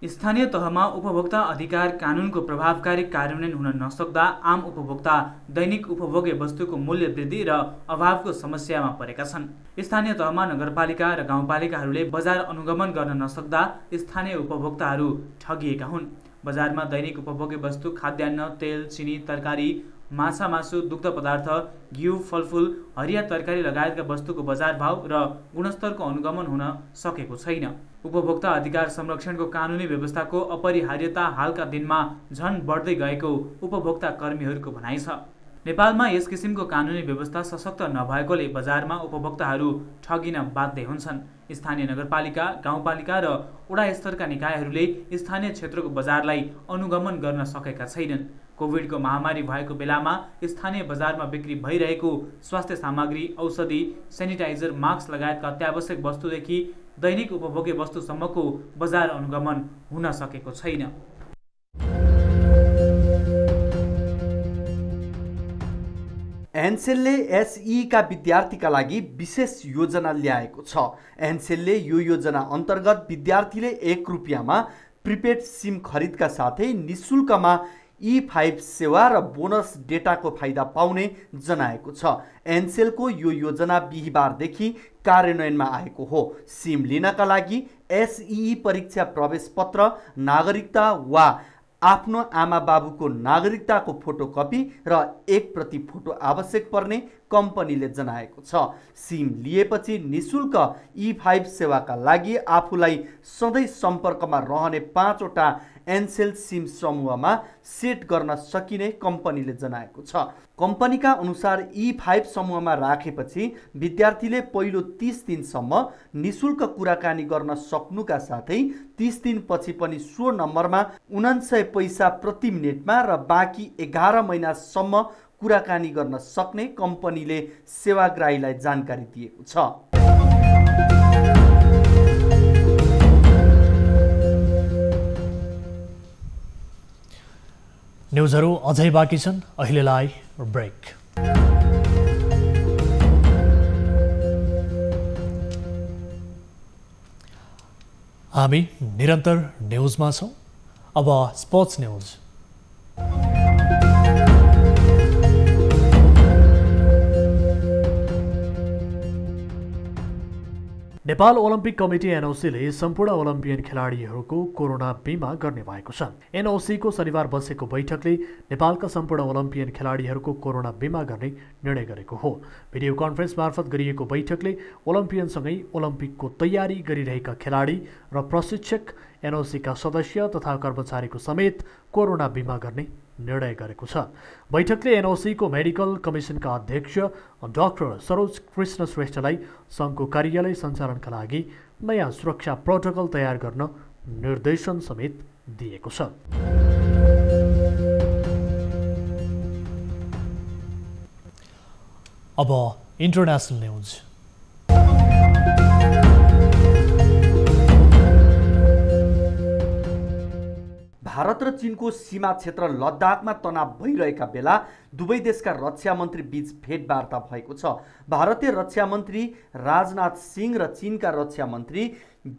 स्थानीय तहमा उपभोक्ता अधिकार कानुनको प्रभावकारी कार्यान्वयन हुन नसक्दा आम उपभोक्ता दैनिक उपभोग्य वस्तुको मूल्य वृद्धि र अभावको समस्यामा परेका छन्। स्थानीय तहमा नगरपालिका र गाउँपालिकाहरूले बजार अनुगमन गर्न नसक्दा स्थानीय उपभोक्ताहरू ठगिएका हुन्। बजारमा दैनिक उपभोग्य वस्तु, खाद्यान्न, तेल, चिनी, तरकारी, माछा, मासु, दुग्ध पदार्थ, घिउ, फलफुल, हरिया तरकारी लगायतका वस्तुको बजार भाव र गुणस्तरको अनुगमन हुन सकेको छैन। उपभोक्ता अधिकार संरक्षणको कानुनी व्यवस्थाको अपरिहार्यता हालका दिनमा झन बढ्दै गएको उपभोक्ता कर्मीहरूको भनाइ छ। नेपालमा यस किसिमको कानुनी व्यवस्था सशक्त नभएकोले बजारमा उपभोक्ताहरू ठगिन बाध्य हुन्छन्। स्थानीय नगरपालिका, गाउँपालिका र वडा स्तरका निकायहरूले स्थानीय क्षेत्रको बजारलाई अनुगमन गर्न सकेका छैनन्। कोभिडको महामारी भएको बेलामा स्थानीय बजारमा बिक्री भइरहेको स्वास्थ्य सामग्री, औषधि, सेनिटाइजर, मास्क लगायतका अत्यावश्यक वस्तुदेखि दैनिक उपभोग्य वस्तुसम्मको बजार अनुगमन हुन सकेको छैन। एनसेलले एसई का विद्यार्थीका लागि विशेष योजना ल्याएको छ। एनसेलले यो योजना अन्तर्गत विद्यार्थीले 1 रुपियाँमा प्रिपेड सिम खरिदका साथै निशुल्कमा E5 सेवा र बोनस डेटाको फाइदा पाउने जनाएको छ। एनसेलको यो योजना बिहीबारदेखि कार्यान्वयनमा आएको हो। सिम लिनका लागि एसई परीक्षा प्रवेश पत्र, नागरिकता वा आफ्नो आमा बाबुको नागरिकताको फोटोकपी र 1 प्रति फोटो आवश्यक पर्ने कम्पनीले जनाएको छ। सिम लिएपछि निशुल्क E5 सेवाका लागि आफूलाई सधैँ सम्पर्कमा रहने 5 वटा एनसेल सिम समूहमा सेट गर्न सकिने कम्पनीले जनाएको छ। कम्पनीका अनुसार E5 समूहमा राखेपछि विद्यार्थीले पहिलो 30 दिनसम्म निशुल्क कुराकानी गर्न सक्नुका साथै 30 दिनपछि पनि सो नम्बरमा 99 पैसा प्रति मिनेटमा र बाँकी 11 महिनासम्म कुराकानी गर्न सक्ने कम्पनीले सेवाग्राहीलाई जानकारी दिएको छ। न्युजहरू अझै बाँकी छन्, अहिलेलाई ब्रेक। हामी निरन्तर न्युजमा छौँ। अब sports news. Nepal Olympic committee एनओसीले सम्पूर्ण ओलम्पियन खेलाडीहरूको कोरोना बिमा गर्ने भएको छ। एनओसीको शनिबार बसेको बैठकले नेपालका सम्पूर्ण ओलम्पियन खेलाडीहरूको कोरोना बिमा गर्ने निर्णय गरेको हो। भिडियो कन्फरेन्स मार्फत गरिएको बैठकले ओलम्पियनसँगै ओलम्पिकको तयारी गरिरहेका खेलाडी र प्रशिक्षक, एनओसीका सदस्य तथा कर्मचारीको समेत कोरोना बिमा गर्ने निर्णय गरेको छ। बैठकले एनओसीको मेडिकल कमिसनका अध्यक्ष डाक्टर सरोज कृष्ण श्रेष्ठलाई सङ्घको कार्यालय सञ्चालनका लागि नयाँ सुरक्षा प्रोटोकल तयार गर्न निर्देशन समेत दिएको छ। अब इन्टरनेसनल न्युज। भारत र चीनको सीमा क्षेत्र लद्दाखमा तनाव भइरहेका बेला दुवै देशका रक्षा मन्त्री बीच भेटवार्ता भएको छ। भारतीय रक्षा मन्त्री राजनाथ सिंह र चीनका रक्षा मन्त्री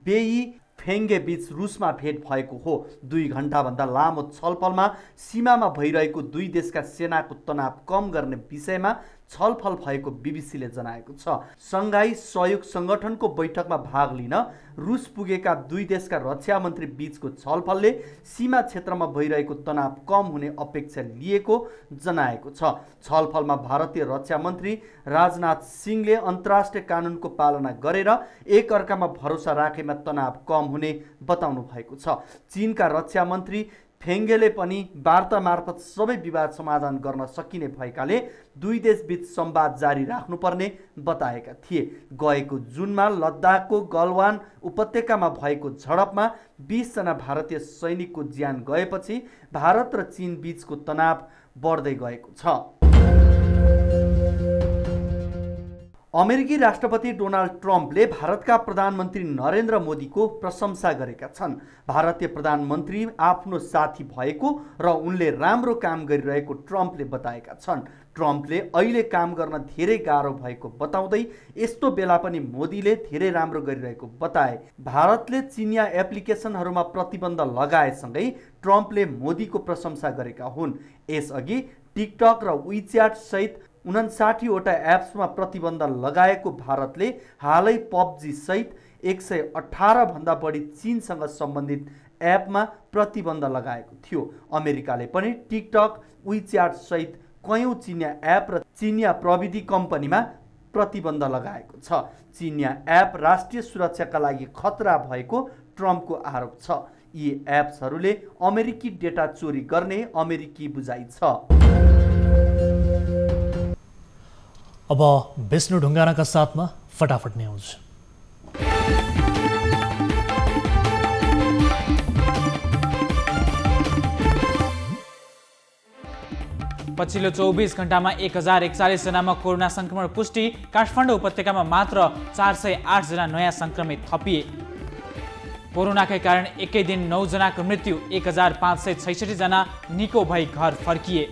बेई फेङ्गे बीच रुसमा भेट भएको हो। 2 घण्टाभन्दा लामो छलफलमा सीमामा भइरहेको दुई देशका सेनाको तनाव कम गर्ने विषयमा छलफल भएको बीबीसीले जनाएको छ। सङ्घाई सहयोग सङ्गठनको बैठकमा भाग लिन रुस पुगेका दुई देशका रक्षा मन्त्री बीचको छलफलले सीमा क्षेत्रमा भइरहेको तनाव कम हुने अपेक्षा लिएको जनाएको छ। छलफलमा भारतीय रक्षा मन्त्री राजनाथ सिंहले अन्तर्राष्ट्रिय कानुनको पालना गरेर एक अर्कामा भरोसा राखेमा तनाव कम हुने बताउनु भएको छ। चीनका रक्षा मन्त्री फेङ्गेले पनि वार्ता मार्फत सबै विवाद समाधान गर्न सकिने भएकाले दुई देशबीच संवाद जारी राख्नुपर्ने बताएका थिए। गएको जुनमा लद्दाखको गलवान उपत्यकामा भएको झडपमा 20 जना भारतीय सैनिकको ज्यान गएपछि भारत र चीन बीचको तनाव बढ्दै गएको छ। अमेरिकी राष्ट्रपति डोनाल्ड ट्रम्पले भारतका प्रधानमन्त्री नरेन्द्र मोदीको प्रशंसा गरेका छन्। भारतीय प्रधानमन्त्री आफ्नो साथी भएको र उनले राम्रो काम गरिरहेको ट्रम्पले बताएका छन्। ट्रम्पले अहिले काम गर्न धेरै गाह्रो भएको बताउँदै यस्तो बेला पनि मोदीले धेरै राम्रो गरिरहेको बताए। भारतले चिनिया एप्लिकेसनहरूमा प्रतिबन्ध लगाएसँगै ट्रम्पले मोदीको प्रशंसा गरेका हुन्। यसअघि टिकटक र विच्याट सहित 59 वटा एप्समा प्रतिबन्ध लगाएको भारतले हालै पबजी सहित 118 भन्दा बढी चीनसँग सम्बन्धित एपमा प्रतिबन्ध लगाएको थियो। अमेरिकाले पनि टिकटक, विच्याट सहित कयौं चिनिया एप र चिनिया प्रविधि कम्पनीमा प्रतिबन्ध लगाएको छ। चिनिया एप राष्ट्रिय सुरक्षाका लागि खतरा भएको ट्रम्पको आरोप छ। यी एप्सहरूले अमेरिकी डेटा चोरी गर्ने अमेरिकी बुझाइ छ। अब विष्णु ढुङ्गानाका साथमा फटाफट न्युज। पछिल्लो 24 घण्टामा 1041 जनामा कोरोना संक्रमण पुष्टि। काठमाडौँ उपत्यकामा मात्र 408 जना नयाँ संक्रमित थपिए। कोरोनाकै कारण एकै दिन 9 जनाको मृत्यु, 1566 जना निको भई घर फर्किए।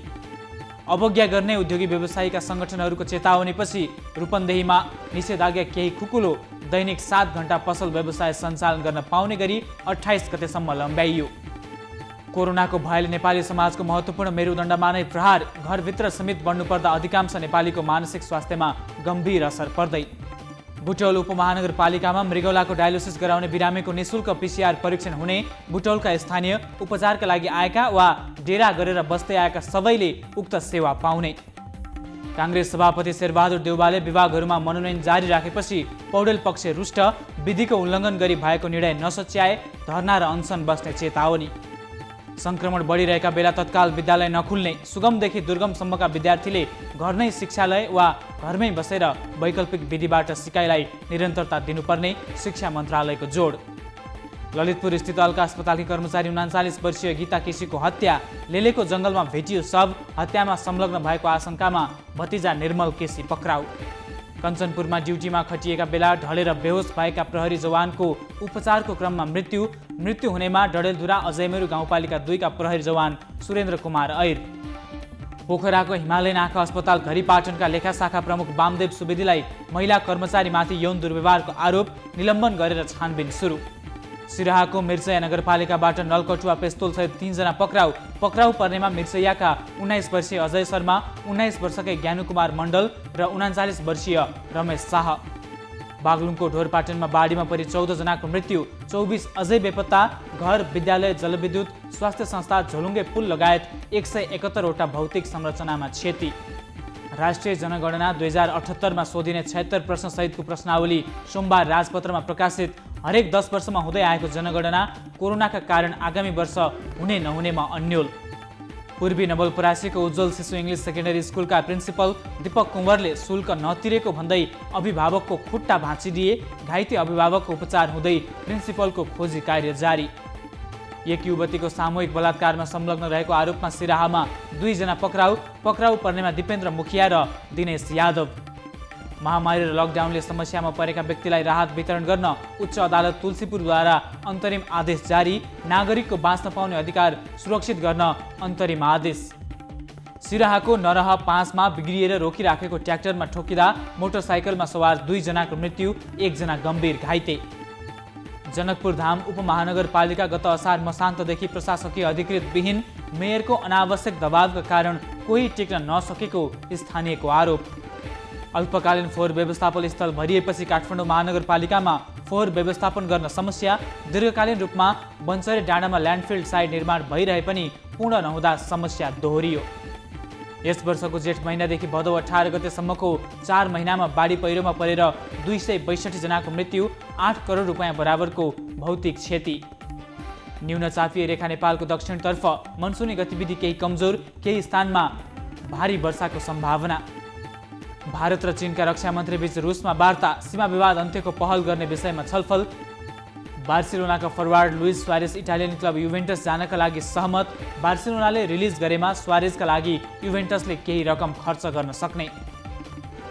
अवज्ञा गर्ने उद्योगी व्यवसायीका संगठनहरूको चेतावनीपछि रूपन्देहीमा निषेधाज्ञा केही खुकुलो। दैनिक 7 घण्टा पसल व्यवसाय सञ्चालन गर्न पाउने गरी 28 गतेसम्म लम्ब्याइयो। कोरोनाको भयले नेपाली समाजको महत्त्वपूर्ण मेरुदण्डमा नै प्रहार। घरभित्र सीमित बन्नुपर्दा अधिकांश नेपालीको मानसिक स्वास्थ्यमा गम्भीर असर पर्दै। बुटौल उपमहानगरपालिकामा मृगौलाको डायलिसिस गराउने बिरामीको निःशुल्क PCR परीक्षण हुने। बुटौलका स्थानीय उपचारका लागि आएका वा डेरा गरेर बस्दै आएका सबैले उक्त सेवा पाउने। काङ्ग्रेस सभापति शेरबहादुर देउवाले विभागहरूमा मनोनयन जारी राखेपछि पौडेल पक्ष रुष्ट। विधिको उल्लङ्घन गरी भएको निर्णय नसच्याए धरना र अनसन बस्ने चेतावनी। संक्रमण बढिरहेका बेला तत्काल विद्यालय नखुल्ने। सुगमदेखि दुर्गमसम्मका विद्यार्थीले घर नै शिक्षालय वा घरमै बसेर वैकल्पिक विधिबाट सिकाइलाई निरन्तरता दिनुपर्ने शिक्षा मन्त्रालयको जोड। ललितपुर स्थित अल्का अस्पतालकी कर्मचारी 39 वर्षीय गीता केसीको हत्या। लेलेको जङ्गलमा भेटियो शव। हत्यामा संलग्न भएको आशंकामा भतिजा निर्मल केसी पक्राउ। कञ्चनपुरमा ड्युटीमा खटिएका बेला ढलेर बेहोस भएका प्रहरी जवानको उपचारको क्रममा मृत्यु हुनेमा डडेलधुरा अजयमेरु गाउँपालिका 2 का प्रहरी जवान सुरेन्द्र कुमार ऐर। पोखराको हिमालयन आँखा अस्पताल घरीपाटनका लेखा शाखा प्रमुख वामदेव सुवेदीलाई महिला कर्मचारीमाथि यौन दुर्व्यवहारको आरोप। निलम्बन गरेर छानबिन सुरु। सिराहाको मिर्चया नगरपालिकाबाट नलकटुवा पेस्तोल सहित 3 जना पक्राउ पर्नेमा मिर्चयाका 19 वर्षीय अजय शर्मा, 19 वर्षकै ज्ञानुकुमार मण्डल र 39 वर्षीय रमेश शाह। बागलुङको ढोरपाटनमा बाढीमा परि 14 जनाको मृत्यु, 24 अझै बेपत्ता। घर, विद्यालय, जलविद्युत, स्वास्थ्य संस्था, झोलुङ्गे पुल लगायत 171 वटा भौतिक संरचनामा क्षति। राष्ट्रिय जनगणना 2078 सोधिने 76 प्रश्न सहितको प्रश्नावली सोमबार राजपत्रमा प्रकाशित। हरेक 10 वर्षमा हुँदै आएको जनगणना कोरोनाका कारण आगामी वर्ष हुने नहुनेमा अन्यल। पूर्वी नवलपरासीको उज्जवल शिशु इङ्ग्लिस सेकेन्डरी स्कुलका प्रिन्सिपल दीपक कुँवरले शुल्क नतिरेको भन्दै अभिभावकको खुट्टा भाँचिदिए। घाइते अभिभावकको उपचार हुँदै प्रिन्सिपलको खोजी कार्य जारी। एक युवतीको सामूहिक बलात्कारमा संलग्न रहेको आरोपमा सिराहामा 2 जना पक्राउ पर्नेमा दिपेन्द्र मुखिया र दिनेश यादव। महामारी र लकडाउनले समस्यामा परेका व्यक्तिलाई राहत वितरण गर्न उच्च अदालत तुलसीपुरद्वारा अन्तरिम आदेश जारी। नागरिकको बाँच्न पाउने अधिकार सुरक्षित गर्न अन्तरिम आदेश। सिराहाको नरह 5 मा बिग्रिएर रोकिराखेको ट्र्याक्टरमा ठोकिँदा मोटरसाइकलमा सवार 2 जनाको मृत्यु, 1 जना गम्भीर घाइते। जनकपुर धाम उपमहानगरपालिका गत असार मसान्तदेखि प्रशासकीय अधिकृत विहीन, मेयरको अनावश्यक दबावका कारण कोही टिक्न नसकेको स्थानीयको आरोप। अल्पकालीन फोहोर व्यवस्थापन स्थल भरिएपछि काठमाडौँ महानगरपालिकामा फोहोर व्यवस्थापन गर्न समस्या। दीर्घकालीन रूपमा बन्सरे डाँडामा ल्यान्डफिल साइट निर्माण भइरहे पनि पूर्ण नहुँदा समस्या दोहोरियो। यस वर्षको जेठ महिनादेखि भदौ 18 गतेसम्मको 4 महिनामा बाढी पहिरोमा परेर 262 जनाको मृत्यु, 8 करोड रुपियाँ बराबरको भौतिक क्षति। न्यून चापिए रेखा नेपालको दक्षिणतर्फ मनसुनी गतिविधि केही कमजोर, केही स्थानमा भारी वर्षाको सम्भावना। भारत र चीनका रक्षा मन्त्री बीच रुसमा वार्ता, सीमा विवाद अन्त्यको पहल गर्ने विषयमा छलफल। बार्सिलोनाका forward Luis Suarez Italian club Juventus जानका लागि सहमत। बार्सिलोनाले रिलिज गरेमा सुआरेजका लागि युभेन्टसले केही रकम खर्च गर्न सक्ने।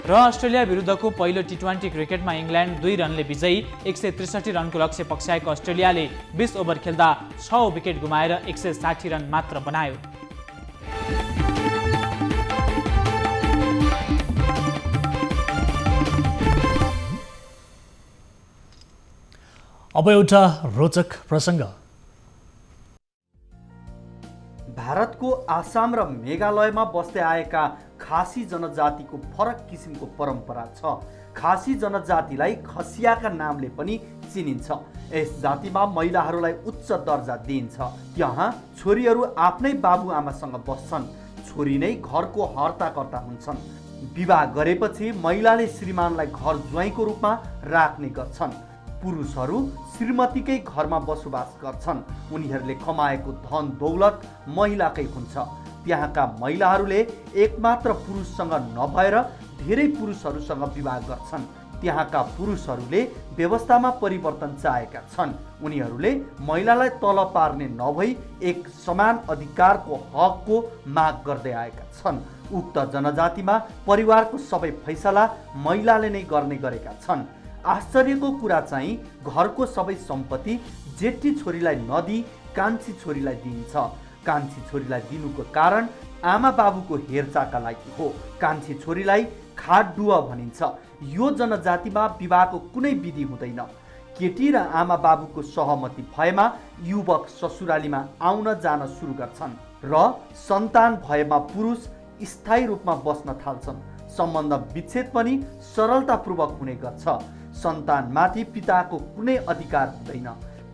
र अस्ट्रेलिया विरुद्धको पहिलो टी20 क्रिकेटमा इङ्ल्यान्ड 2 रनले विजयी। 163 रनको लक्ष्य पक्षाएको अस्ट्रेलियाले 20 ओभर खेल्दा 6 विकेट गुमाएर 160 रन मात्र बनायो। अब एउटा रोचक प्रसङ्ग। भारतको आसाम र मेघालयमा बस्दै आएका खासी जनजातिको फरक किसिमको परम्परा छ। खासी जनजातिलाई खसियाका नामले पनि चिनिन्छ। यस जातिमा महिलाहरूलाई उच्च दर्जा दिइन्छ। यहाँ छोरीहरू आफ्नै बाबुआमासँग बस्छन्। छोरी नै घरको हर्ताकर्ता हुन्छन्। विवाह गरेपछि महिलाले श्रीमानलाई घर ज्वाइँको रूपमा राख्ने गर्छन्। पुरुषहरू श्रीमतीकै घरमा बसोबास गर्छन्। उनीहरूले कमाएको धन दौलत महिलाकै हुन्छ। त्यहाँका महिलाहरूले एकमात्र पुरुषसँग नभएर धेरै पुरुषहरूसँग विवाह गर्छन्। त्यहाँका पुरुषहरूले व्यवस्थामा परिवर्तन चाहेका छन्। उनीहरूले महिलालाई तल पार्ने नभई एक समान अधिकारको हकको माग गर्दै आएका छन्। उक्त जनजातिमा परिवारको सबै फैसला महिलाले नै गर्ने गरेका छन्। आश्चर्यको कुरा चाहिँ घरको सबै सम्पत्ति जेठी छोरीलाई नदिई कान्छी छोरीलाई दिइन्छ। कान्छी छोरीलाई दिनुको कारण आमा बाबुको हेरचाहका लागि हो। कान्छी छोरीलाई खाडडुवा भनिन्छ। यो जनजातिमा विवाहको कुनै विधि हुँदैन। केटी र आमा बाबुको सहमति भएमा युवक ससुरालीमा आउन जान सुरु गर्छन् र सन्तान भएमा पुरुष स्थायी रूपमा बस्न थाल्छन्। सम्बन्ध विच्छेद पनि सरलतापूर्वक हुने गर्छ। सन्तानमाथि पिताको कुनै अधिकार हुँदैन।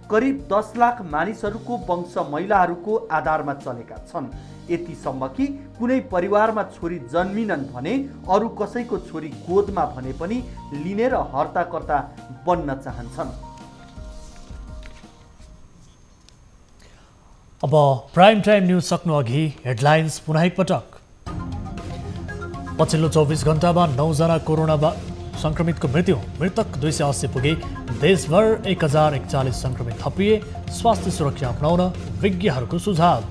करिब 10 लाख मानिसहरूको वंश महिलाहरूको आधारमा चलेका छन्। यतिसम्म कि कुनै परिवारमा छोरी जन्मिनन् भने अरू कसैको छोरी गोदमा भने पनि लिने र हर्ताकर्ता बन्न चाहन्छन्। अब प्राइम टाइम न्युज सक्नु अघि हेडलाइन्स पुनः एकपटक। पछिल्लो 24 घण्टामा 9 जना कोरोना संक्रमितको मृत्यु, मृतक 280 पुगे। देशभर 1041 संक्रमित थपिए। स्वास्थ्य सुरक्षा अपनाउन विज्ञहरूको सुझाव।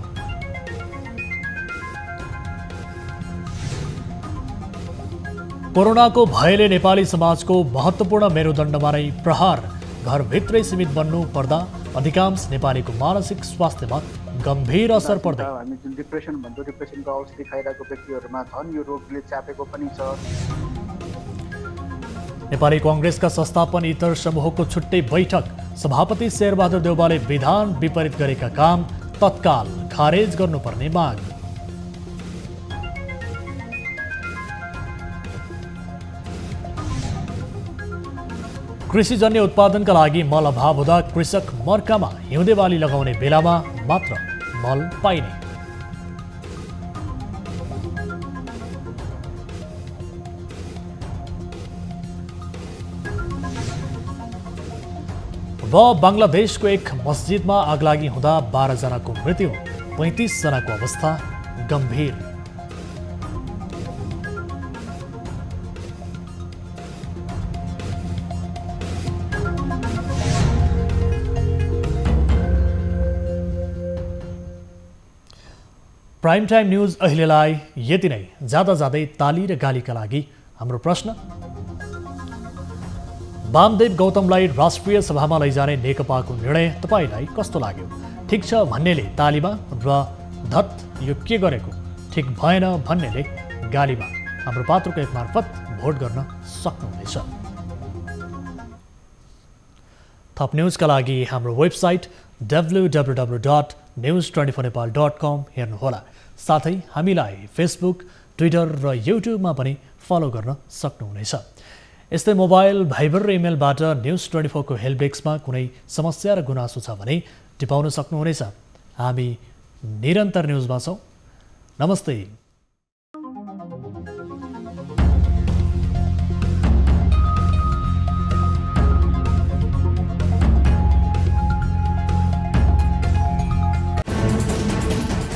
कोरोनाको भयले नेपाली समाजको महत्त्वपूर्ण मेरुदण्डमा नै प्रहार। घरभित्रै सीमित बन्नु पर्दा अधिकांश नेपालीको मानसिक स्वास्थ्यमा गम्भीर असर पर्दै। हामी जुन डिप्रेसन भन्छौँ, डिप्रेसनको औषधि खाइरहेको व्यक्तिहरूमा झन् यो रोगले चापेको पनि छ। नेपाली कांग्रेसका संस्थापन इतर समूहको छुट्टै बैठक। सभापति शेरबहादुर देउवाले विधान विपरीत गरेका काम तत्काल खारेज गर्नुपर्ने माग। कृषिजन्य उत्पादनका लागि मल अभाव हुँदा कृषक मर्कामा हिउँदे बाली लगाउने बेलामा मात्र मल पाइने। बंगलादेशको एक मस्जिदमा आगलागी हुँदा 12 जनाको मृत्यु, 35 जनाको अवस्था गम्भीर। प्राइम टाइम न्यूज अहिलेलाई यति नै। जाँदा जाँदै ताली र गालीका लागि हाम्रो प्रश्न, वामदेव गौतमलाई राष्ट्रिय सभामा लैजाने नेकपाको निर्णय तपाईलाई कस्तो लाग्यो? ठिक छ भन्नेले तालीमा र धत यो के गरेको ठिक भएन भन्नेले गालीमा हाम्रो पात्रको एक मार्फत भोट गर्न सक्नुहुनेछ। थप न्युजका लागि हाम्रो वेबसाइट www.news24nepal.com हेर्नुहोला। साथै हामीलाई फेसबुक, ट्विटर र युट्युबमा पनि फलो गर्न सक्नुहुनेछ। यस्तै मोबाइल, भाइबर र इमेलबाट न्युज 24 को हेल्प डेस्कमा कुनै समस्या र गुनासो छ भने टिपाउन सक्नुहुनेछ। हामी निरन्तर न्युजमा छौँ। नमस्ते।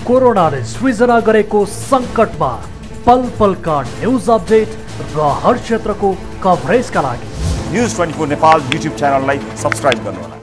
कोरोनाले सृजना गरेको सङ्कटमा पल पलका न्युज अपडेट र हर क्षेत्रको कभरेजका लागि न्युज 24 नेपाल युट्युब च्यानललाई सब्स्क्राइब गर्नुहोला।